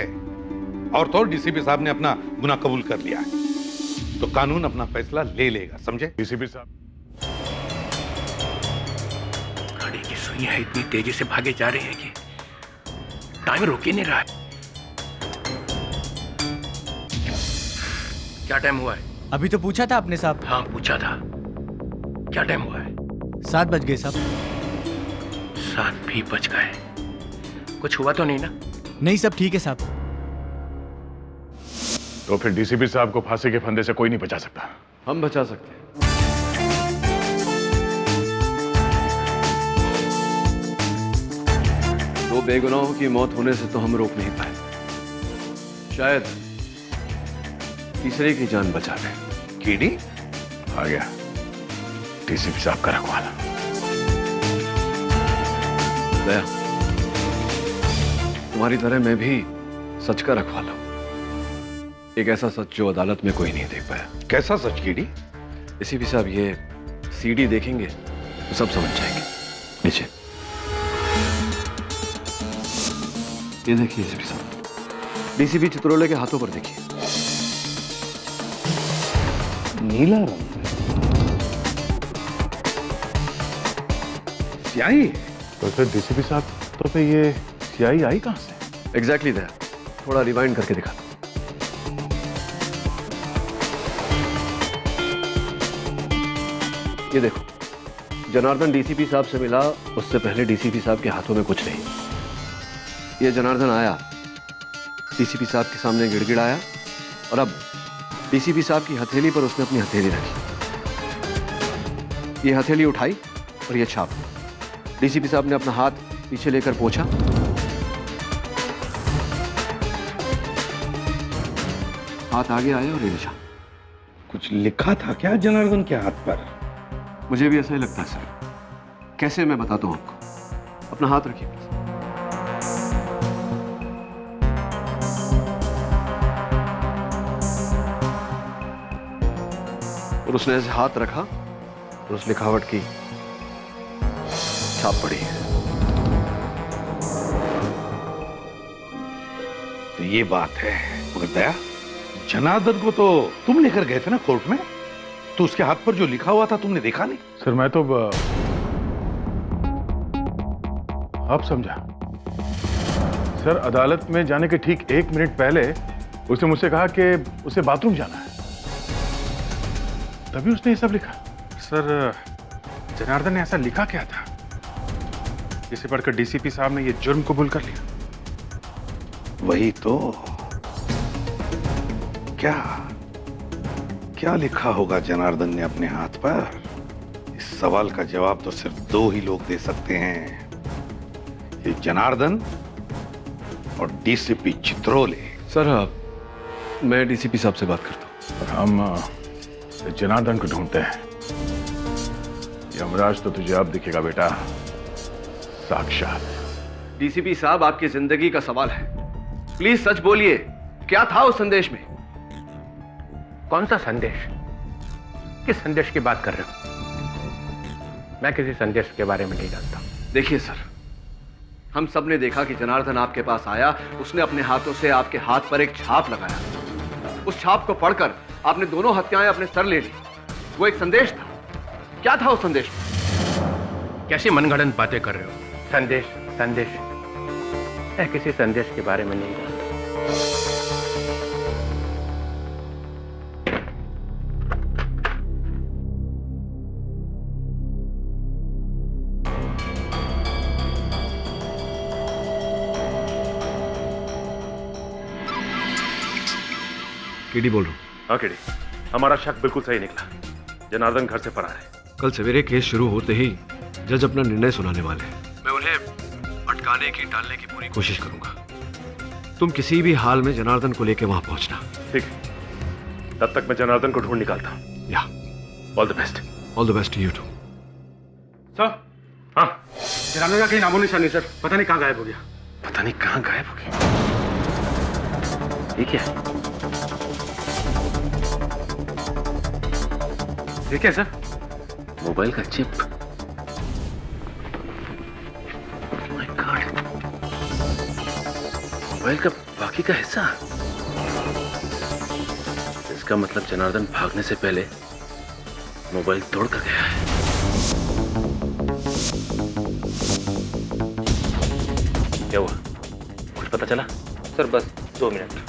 और तो डीसीपी साहब ने अपना गुनाह कबूल कर लिया है, तो कानून अपना फैसला ले लेगा, समझे? डीसीपी साहब, गाड़ी की सुइयां इतनी तेजी से भागे जा रही है कि टाइम रुक ही नहीं रहा है। क्या टाइम हुआ है? अभी तो पूछा था आपने साहब। हाँ, पूछा था। क्या टाइम हुआ है? 7 बज गए साहब। 7 भी बज गए। कुछ हुआ तो नहीं ना? नहीं, सब ठीक है साहब। तो फिर डीसीपी साहब को फांसी के फंदे से कोई नहीं बचा सकता। हम बचा सकते हैं। दो बेगुनाहों की मौत होने से तो हम रोक नहीं पाए, शायद तीसरे की जान बचा लें। कीडी आ गया, डीसीपी साहब का रखवाला। दया, तुम्हारी तरह मैं भी सच का रखवाला हूं। एक ऐसा सच जो अदालत में कोई नहीं देख पाया। कैसा सच कीडी? डीसीपी साहब, ये सीडी देखेंगे तो सब समझ जाएंगे। नीचे ये देखिए डीसीपी साहब, डीसीपी चित्रोले के हाथों पर देखिए, नीला रंग, स्याही। तो फिर डीसीपी साहब, तो फिर ये स्याही आई कहां से? एग्जैक्टली दया, थोड़ा रिवाइंड करके दिखा। ये देखो, जनार्दन डीसीपी साहब से मिला, उससे पहले डीसीपी साहब के हाथों में कुछ नहीं। ये जनार्दन आया, डीसीपी साहब के सामने गिड़गिड़ाया और अब डीसीपी साहब की हथेली पर उसने अपनी हथेली रखी। ये हथेली उठाई और ये छाप। डीसीपी साहब ने अपना हाथ पीछे लेकर पोंछा। हाथ आगे आया और ये निशान। कुछ लिखा था क्या जनार्दन के हाथ पर? मुझे भी ऐसा ही लगता है सर। कैसे, मैं बताता हूं आपको। अपना हाथ रखिए। और उसने ऐसे हाथ रखा और उस लिखावट की छाप पड़ी। तो ये बात है मगर दया, जनार्दन को तो तुम लेकर गए थे ना कोर्ट में, तो उसके हाथ पर जो लिखा हुआ था तुमने देखा नहीं? सर मैं तो अब समझा। सर अदालत में जाने के ठीक 1 मिनट पहले उसने मुझसे कहा कि उसे बाथरूम जाना है, तभी उसने ये सब लिखा। सर जनार्दन ने ऐसा लिखा क्या था जिसे पढ़कर डीसीपी साहब ने यह जुर्म कबूल कर लिया? वही तो, क्या लिखा होगा जनार्दन ने अपने हाथ पर? इस सवाल का जवाब तो सिर्फ 2 ही लोग दे सकते हैं, ये जनार्दन और डीसीपी चित्रोले। सर मैं डीसीपी साहब से बात करता हूँ। हम जनार्दन को ढूंढते हैं। यमराज तो तुझे अब दिखेगा बेटा, साक्षात। डीसीपी साहब, आपकी जिंदगी का सवाल है, प्लीज सच बोलिए, क्या था उस संदेश में? कौन सा संदेश? किस संदेश की बात कर रहे हो? मैं किसी संदेश के बारे में नहीं जानता। देखिए सर, हम सब ने देखा कि जनार्दन आपके पास आया, उसने अपने हाथों से आपके हाथ पर एक छाप लगाया। उस छाप को पढ़कर आपने दोनों हत्याएं अपने सर ले ली। वो एक संदेश था। क्या था उस संदेश में? कैसी मनगढ़ंत बातें कर रहे हो? संदेश संदेश, मैं किसी संदेश के बारे में नहीं जानता। केडी बोल रहा हूँ। हाँ केडी, हमारा शक बिल्कुल सही निकला। जनार्दन घर से फरार है। कल सवेरे केस शुरू होते ही जज अपना निर्णय सुनाने वाले हैं। मैं उन्हें अटकाने की, टालने की पूरी कोशिश करूंगा। तुम किसी भी हाल में जनार्दन को लेकर वहां पहुंचना। ठीक है, तब तक मैं जनार्दन को ढूंढ निकालता हूँ। या all the best. All the best to you too. Sir, हाँ, जनार्दन का कहीं नामो निशान नहीं सर, पता नहीं कहाँ गायब हो गया। पता नहीं कहाँ गायब हो गया। ठीक है, ठीक है सर। मोबाइल का चिप। माय गॉड, मोबाइल का बाकी का हिस्सा। इसका मतलब जनार्दन भागने से पहले मोबाइल तोड़ कर गया है। क्या हुआ, कुछ पता चला? सर बस 2 मिनट।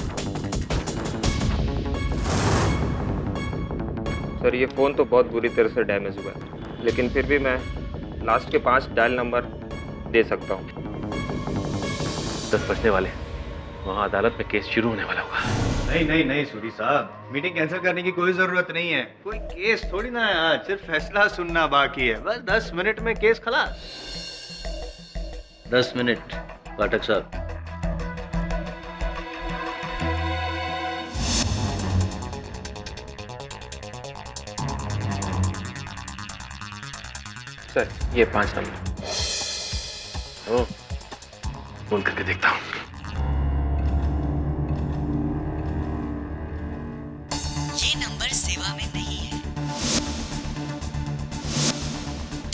सर ये फ़ोन तो बहुत बुरी तरह से डैमेज हुआ है, लेकिन फिर भी मैं लास्ट के 5 डायल नंबर दे सकता हूँ। 10 बजने वाले, वहाँ अदालत में केस शुरू होने वाला होगा। नहीं सूरी साहब, मीटिंग कैंसिल करने की कोई जरूरत नहीं है। कोई केस थोड़ी ना है आज, सिर्फ फैसला सुनना बाकी है। बस 10 मिनट में केस खलास। 10 मिनट पाठक साहब। सर ये 5 नंबर। ओ, फोन करके देखता हूँ। ये नंबर सेवा में नहीं है।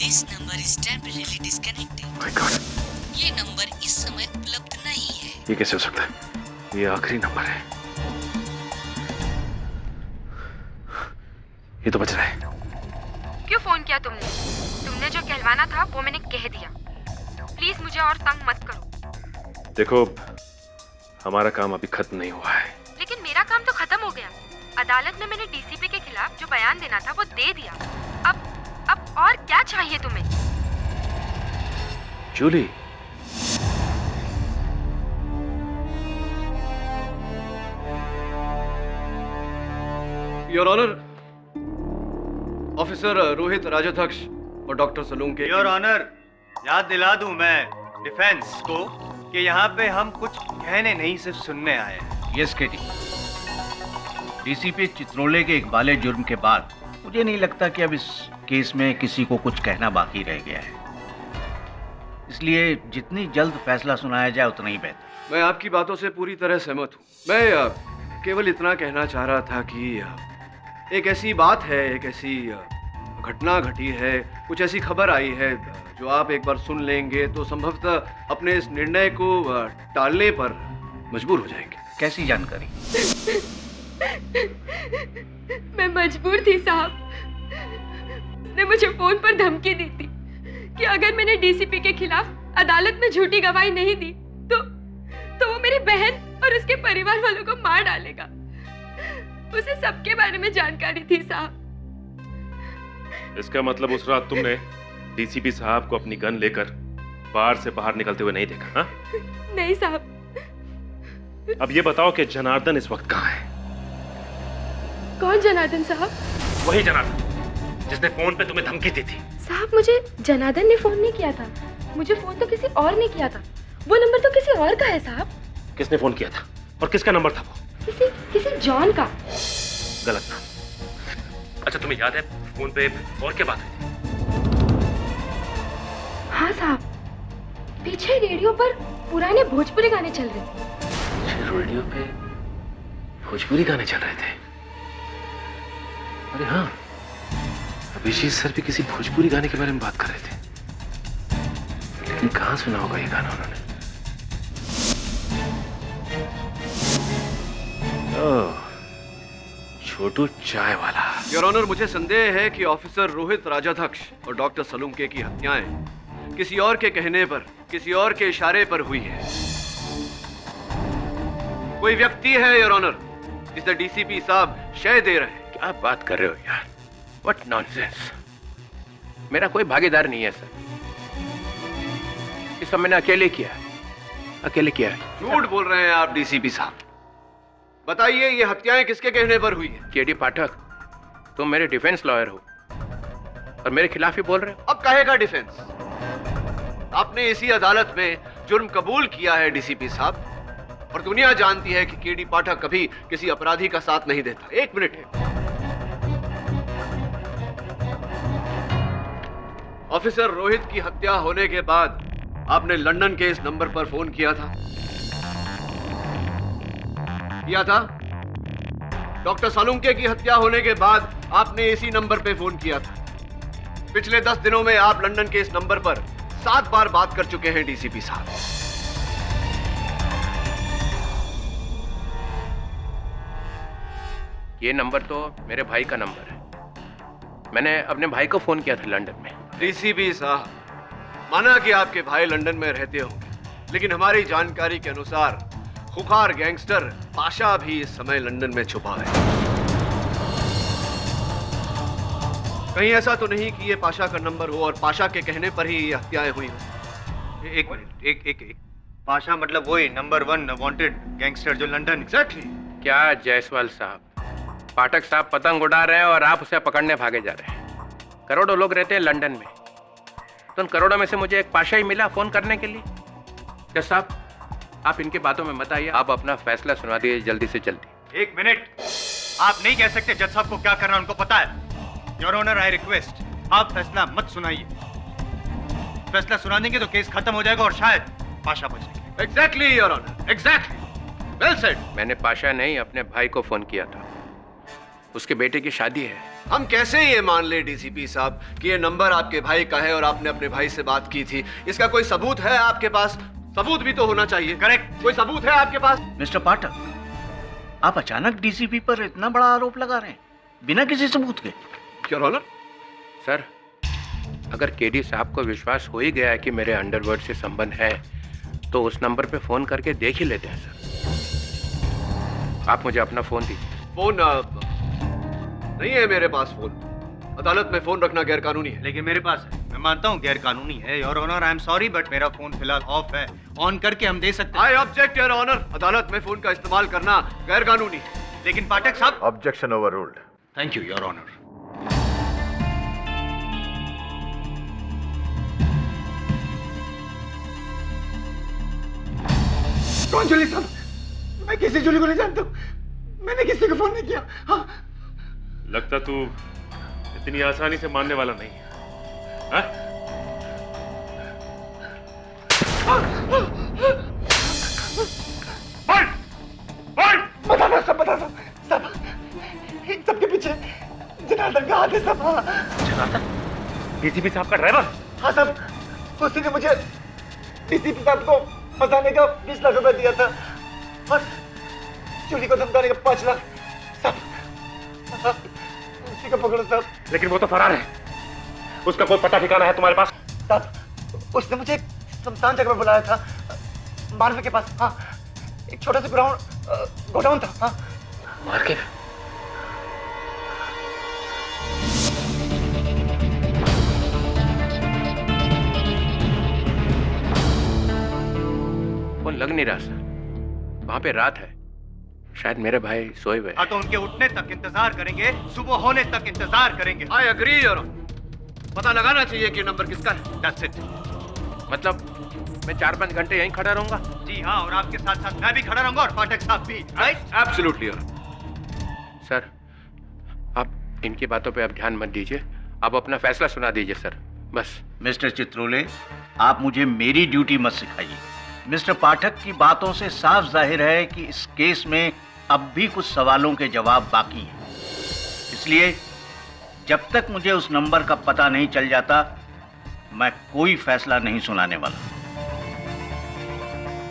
This number is temporarily disconnected. My God, ये नंबर इस समय उपलब्ध नहीं है। ये कैसे हो सकता है? ये आखिरी नंबर है। ये तो बच रहा है। क्यों फोन किया तुमने? तुमने जो कहलवाना था वो मैंने कह दिया। प्लीज मुझे और तंग मत करो। देखो, हमारा काम अभी खत्म नहीं हुआ है। लेकिन मेरा काम तो खत्म हो गया। अदालत में मैंने डीसीपी के खिलाफ जो बयान देना था वो दे दिया। अब अब और क्या चाहिए तुम्हें? Julie, your honour, officer Rohit Rajadhyaksha और डॉक्टर सलूंके। योर ऑनर, याद दिला दूं मैं डिफेंस को कि यहाँ पे हम कुछ कहने नहीं सिर्फ सुनने आए हैं। यस केटी, डीसीपी चित्रोले के इकबाले जुर्म के बाद मुझे नहीं लगता कि अब इस केस में किसी को कुछ कहना बाकी रह गया है, इसलिए जितनी जल्द फैसला सुनाया जाए उतना ही बेहतर। मैं आपकी बातों से पूरी तरह सहमत हूँ। मैं केवल इतना कहना चाह रहा था कि एक ऐसी बात है, एक ऐसी घटना घटी है, कुछ ऐसी खबर आई है जो आप एक बार सुन लेंगे तो संभवतः अपने इस निर्णय को टालने पर मजबूर हो जाएंगे। कैसी जानकारी? मैं मजबूर थी साहब। उसने मुझे फोन पर धमकी दी थी कि अगर मैंने डीसीपी के खिलाफ अदालत में झूठी गवाही नहीं दी तो वो मेरी बहन और उसके परिवार वालों को मार डालेगा। उसे सबके बारे में जानकारी थी साहब। इसका मतलब उस रात तुमने डीसीपी साहब को अपनी गन लेकर बार से बाहर निकलते हुए नहीं देखा? हाँ? नहीं साहब। अब ये बताओ कि जनार्दन इस वक्त कहाँ है? कौन जनार्दन साहब? वही जनार्दन जिसने फोन पे तुम्हें धमकी दी थी। साहब मुझे जनार्दन ने फोन नहीं किया था, मुझे फोन तो किसी और ने किया था। वो नंबर तो किसी और का है साहब। किसने फोन किया था और किसका नंबर था वो? किसी जॉन का। गलत नाम। अच्छा तुम्हें याद है फोन पे और क्या बात हुई थी? हाँ साहब, पीछे रेडियो पर पुराने भोजपुरी गाने चल रहे थे। रेडियो पे भोजपुरी गाने चल रहे थे? अरे हाँ, अभिजीत सर भी किसी भोजपुरी गाने के बारे में बात कर रहे थे, लेकिन कहाँ सुना होगा ये गाना उन्होंने? छोटू चाय वाला। योर ऑनर, मुझे संदेह है कि ऑफिसर रोहित राजाध्यक्ष और डॉक्टर सलूंके की हत्याएं किसी और के कहने पर, किसी और के इशारे पर हुई है। कोई व्यक्ति है योर ऑनर जिसे डीसीपी साहब शय दे रहे हैं। क्या बात कर रहे हो यार? What nonsense. मेरा कोई भागीदार नहीं है सर, इस सब मैंने अकेले किया है। झूठ बोल रहे हैं आप डीसीपी साहब। बताइए ये हत्याएं किसके कहने पर हुई है? केडी पाठक, तुम मेरे डिफेंस लॉयर हो और मेरे खिलाफ ही बोल रहे हो। अब कहेगा डिफेंस? आपने इसी अदालत में जुर्म कबूल किया है डीसीपी साहब, और दुनिया जानती है कि केडी पाठक कभी किसी अपराधी का साथ नहीं देता। एक मिनट है। ऑफिसर रोहित की हत्या होने के बाद आपने लंदन के इस नंबर पर फोन किया था? डॉक्टर सालुंके की हत्या होने के बाद आपने इसी नंबर पे फोन किया था। पिछले 10 दिनों में आप लंदन के इस नंबर पर 7 बार बात कर चुके हैं डीसीपी साहब। ये नंबर तो मेरे भाई का नंबर है। मैंने अपने भाई को फोन किया था लंदन में। डीसीपी साहब, माना कि आपके भाई लंदन में रहते होंगे, लेकिन हमारी जानकारी के अनुसार खुखार गैंगस्टर पाशा भी इस समय लंदन में छुपा है। कहीं ऐसा तो नहीं कि ये पाशा का नंबर हो और पाशा के कहने पर ही ये हत्याएं हुई हो? एक मिनट, एक पाशा मतलब वही नंबर 1 वांटेड गैंगस्टर जो लंदन। एग्जैक्टली। क्या जायसवाल साहब, पाठक साहब पतंग उड़ा रहे हैं और आप उसे पकड़ने भागे जा रहे हैं। करोड़ों लोग रहते हैं लंदन में, तो उन करोड़ों में से मुझे एक पाशा ही मिला फोन करने के लिए। जज साहब, आप इनकी बातों में मत आइए, आप अपना फैसला सुना दीजिए जल्दी से जल्दी। एक मिनट, आप नहीं कह सकते जज साहब को क्या करना उनको पता है। योर ऑनर, आई रिक्वेस्ट, आप फैसला मत सुनाइए। फैसला सुना देंगे तो केस खत्म हो जाएगा और शायद पाशा बच जाएंगे। Exactly your honour, exactly, well said. मैंने पाशा नहीं, अपने भाई को फोन किया था। उसके बेटे की शादी है। हम कैसे ये मान ले डीसीपी साहब कि ये नंबर आपके भाई का है और आपने अपने भाई से बात की थी? इसका कोई सबूत है आपके पास? सबूत भी तो होना चाहिए। करेक्ट, कोई सबूत है आपके पास? मिस्टर पाठक, आप अचानक डीसीपी पर इतना बड़ा आरोप लगा रहे हैं बिना किसी सबूत के। योर ऑनर, सर, अगर केडी साहब को विश्वास हो ही गया है कि मेरे अंडरवर्ल्ड से संबंध है, तो उस नंबर पे फोन करके देख ही लेते हैं सर। आप मुझे अपना फोन दीजिए। फोन नहीं है मेरे पास फोन। अदालत में फोन रखना गैर कानूनी है। लेकिन मेरे पास है, मैं मानता हूँ गैर कानूनी है your honour, I am sorry but मेरा फोन फिलहाल ऑफ है। ऑन करके हम दे सकते हैं। I object your honour. अदालत में फोन का इस्तेमाल करना गैर कानूनी है। लेकिन पाठक साहब। Objection overruled. Thank you your honour. कौन जूली साहब? मैं किसी जूली को नहीं जानता हूँ। मैंने किसी को फोन नहीं किया। हाँ। लगता तू इतनी आसानी से मानने वाला नहीं है। हाँ? बता सब सब इन सबके पीछे जनार्दन का हाथ है सब। हाँ। जनार्दन? डीसीपी साहब का ड्राइवर? हाँ सब, उसी ने मुझे डीसीपी साहब को फंसाने का 20 लाख रुपए दिया था और जूली को धमकाने का 5 लाख। सब उसी को पकड़ो सब। लेकिन वो तो फरार है, उसका कोई पता ठिकाना है तुम्हारे पास? सब उसने मुझे शमशान जगह पर बुलाया था, मार्वे के पास। हाँ, एक छोटा सा गोडाउन था। हाँ। मार के? फोन लग नहीं रहा सर, वहां पे रात है, शायद मेरे भाई सोए हुए। हाँ तो उनके उठने तक इंतजार करेंगे, सुबह होने तक इंतजार करेंगे। I agree your honour. पता लगाना चाहिए कि नंबर किसका है। That's it। मतलब मैं 4-5 घंटे यहीं खड़ा रहूंगा? जी हाँ, और आपके साथ साथ मैं भी खड़ा रहूंगा और पाठक साहब भी। राइट? Absolutely your. सर आप इनकी बातों पे अब ध्यान मत दीजिए, आप अपना फैसला सुना दीजिए सर, बस। मिस्टर चित्रोले, आप मुझे मेरी ड्यूटी मत सिखाइए। मिस्टर पाठक की बातों से साफ जाहिर है कि इस केस में अब भी कुछ सवालों के जवाब बाकी हैं। इसलिए जब तक मुझे उस नंबर का पता नहीं चल जाता, मैं कोई फैसला नहीं सुनाने वाला।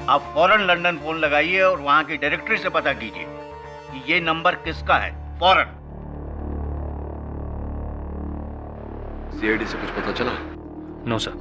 आप फौरन लंदन फोन लगाइए और वहां की डायरेक्टरी से पता कीजिए कि ये नंबर किसका है, फौरन। सीआईडी से कुछ पता चला? No sir.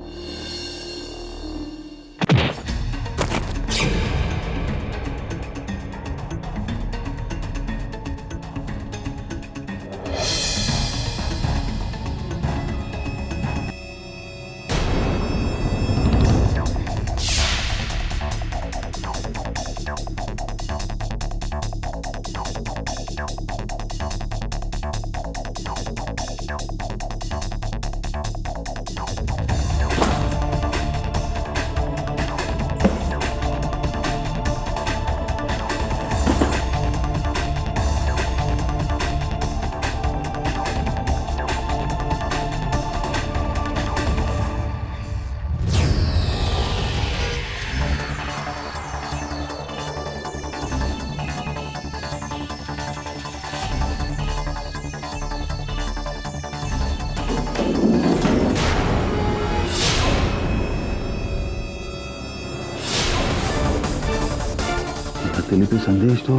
प्रतिलिपि संदेश तो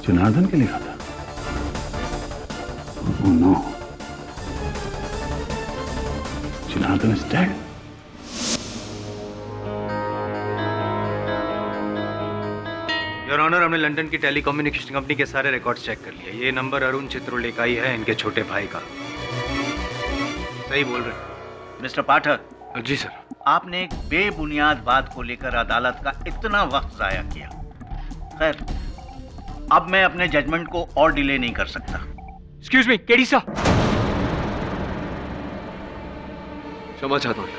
जनार्दन के लिखा था। Oh no. Janardan is dead. Your honour, हमने लंदन की टेलीकम्युनिकेशन कंपनी के सारे रिकॉर्ड्स चेक कर लिए। ये नंबर अरुण चित्रोले का ही है, इनके छोटे भाई का। सही बोल रहे हैं। मिस्टर पाठक। जी सर। आपने एक बेबुनियाद बात को लेकर अदालत का इतना वक्त जाया किया। खैर, अब मैं अपने जजमेंट को और डिले नहीं कर सकता। एक्सक्यूज मी, केडी सा। क्षमा चाहता हूँ।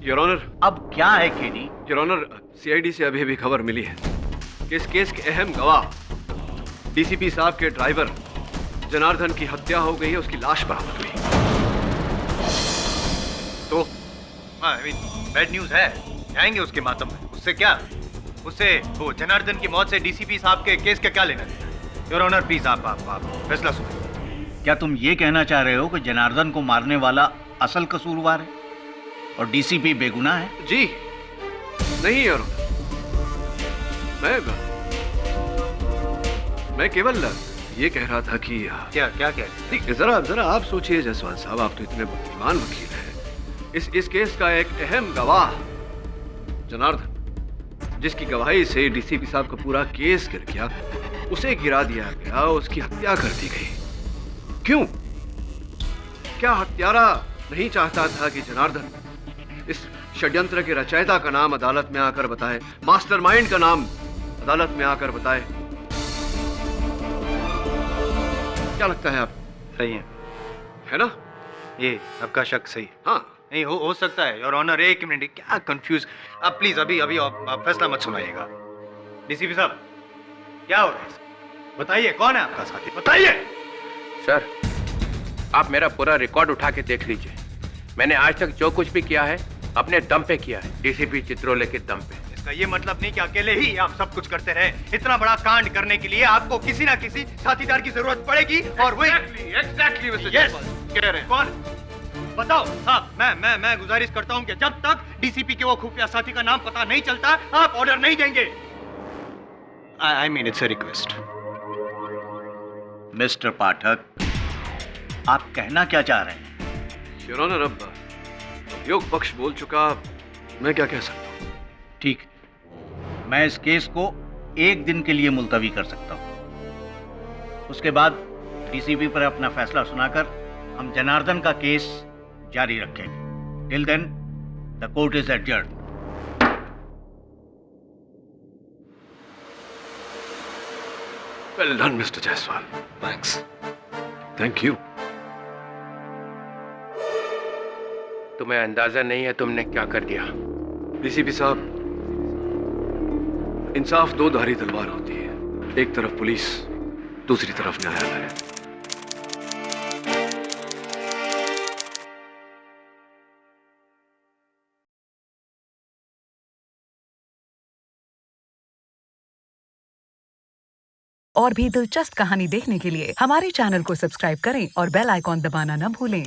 Your honour. अब क्या है केडी? योर ऑनर, सीआईडी से अभी खबर मिली है कि इस केस के अहम गवाह डीसीपी साहब के ड्राइवर जनार्दन की हत्या हो गई है, उसकी लाश बरामद हुई। तो बैड न्यूज है, जाएंगे उसके मातम में। उससे क्या, उससे वो जनार्दन की मौत से डीसीपी साहब के केस का क्या लेना देना? योर ऑनर प्लीज आप फैसला सुनिए। क्या तुम ये कहना चाह रहे हो कि जनार्दन को मारने वाला असल कसूरवार है और डीसीपी बेगुनाह है? जी नहीं योर ऑनर, मैं केवल ये कह रहा था कि क्या क्या कह रहे नहीं, जरा जरा आप सोचिए जायसवाल साहब, आप तो इतने बुद्धिमान वकील हैं। इस केस का एक अहम गवाह जनार्दन, जिसकी गवाही से डीसीपी साहब का पूरा केस गिर गया, उसे गिरा दिया गया, उसकी हत्या कर दी गई। क्यों? क्या हत्यारा नहीं चाहता था कि जनार्दन इस षड्यंत्र के रचयिता का नाम अदालत में आकर बताए, मास्टरमाइंड का नाम अदालत में आकर बताए? क्या लगता है आप? सही है ना? ये आपका शक सही है। हाँ नहीं हो सकता है योर ऑनर। एक मिनट, क्या कंफ्यूज। आप प्लीज अभी अभी आप फैसला मत सुनाइएगा। डीसीपी साहब क्या हो रहा है? बताइए कौन है आपका साथी, बताइए। सर, आप मेरा पूरा रिकॉर्ड उठा के देख लीजिए। मैंने आज तक जो कुछ भी किया है अपने दम पे किया है, डीसीपी चित्रोले के दम पे। इसका ये मतलब नहीं कि अकेले ही आप सब कुछ करते रहे। इतना बड़ा कांड करने के लिए आपको किसी ना किसी साथीदार की जरूरत पड़ेगी और वही एग्जैक्टली कह रहे हैं। कौन? बताओ साहब। मैं गुजारिश करता हूं कि जब तक डीसीपी के वो खुफिया साथी का नाम पता नहीं चलता, आप ऑर्डर नहीं देंगे। I mean it's a request. Mister Pathak, आप कहना क्या चाह रहे हैं? योर ऑनर, अब योग पक्ष बोल चुका, मैं क्या कह सकता हूँ? ठीक, मैं इस केस को 1 दिन के लिए मुलतवी कर सकता हूँ। उसके बाद डीसीपी पर अपना फैसला सुनाकर हम जनार्दन का केस जारी रखेंगे। Till then the court is adjourned. Well done mister Jaiswal, thanks. Thank you. तुम्हें अंदाजा नहीं है तुमने क्या कर दिया। डीसीपी साहब, इंसाफ 2 धारी तलवार होती है, एक तरफ पुलिस, दूसरी तरफ न्यायालय। और भी दिलचस्प कहानी देखने के लिए हमारे चैनल को सब्सक्राइब करें और बेल आइकॉन दबाना न भूलें।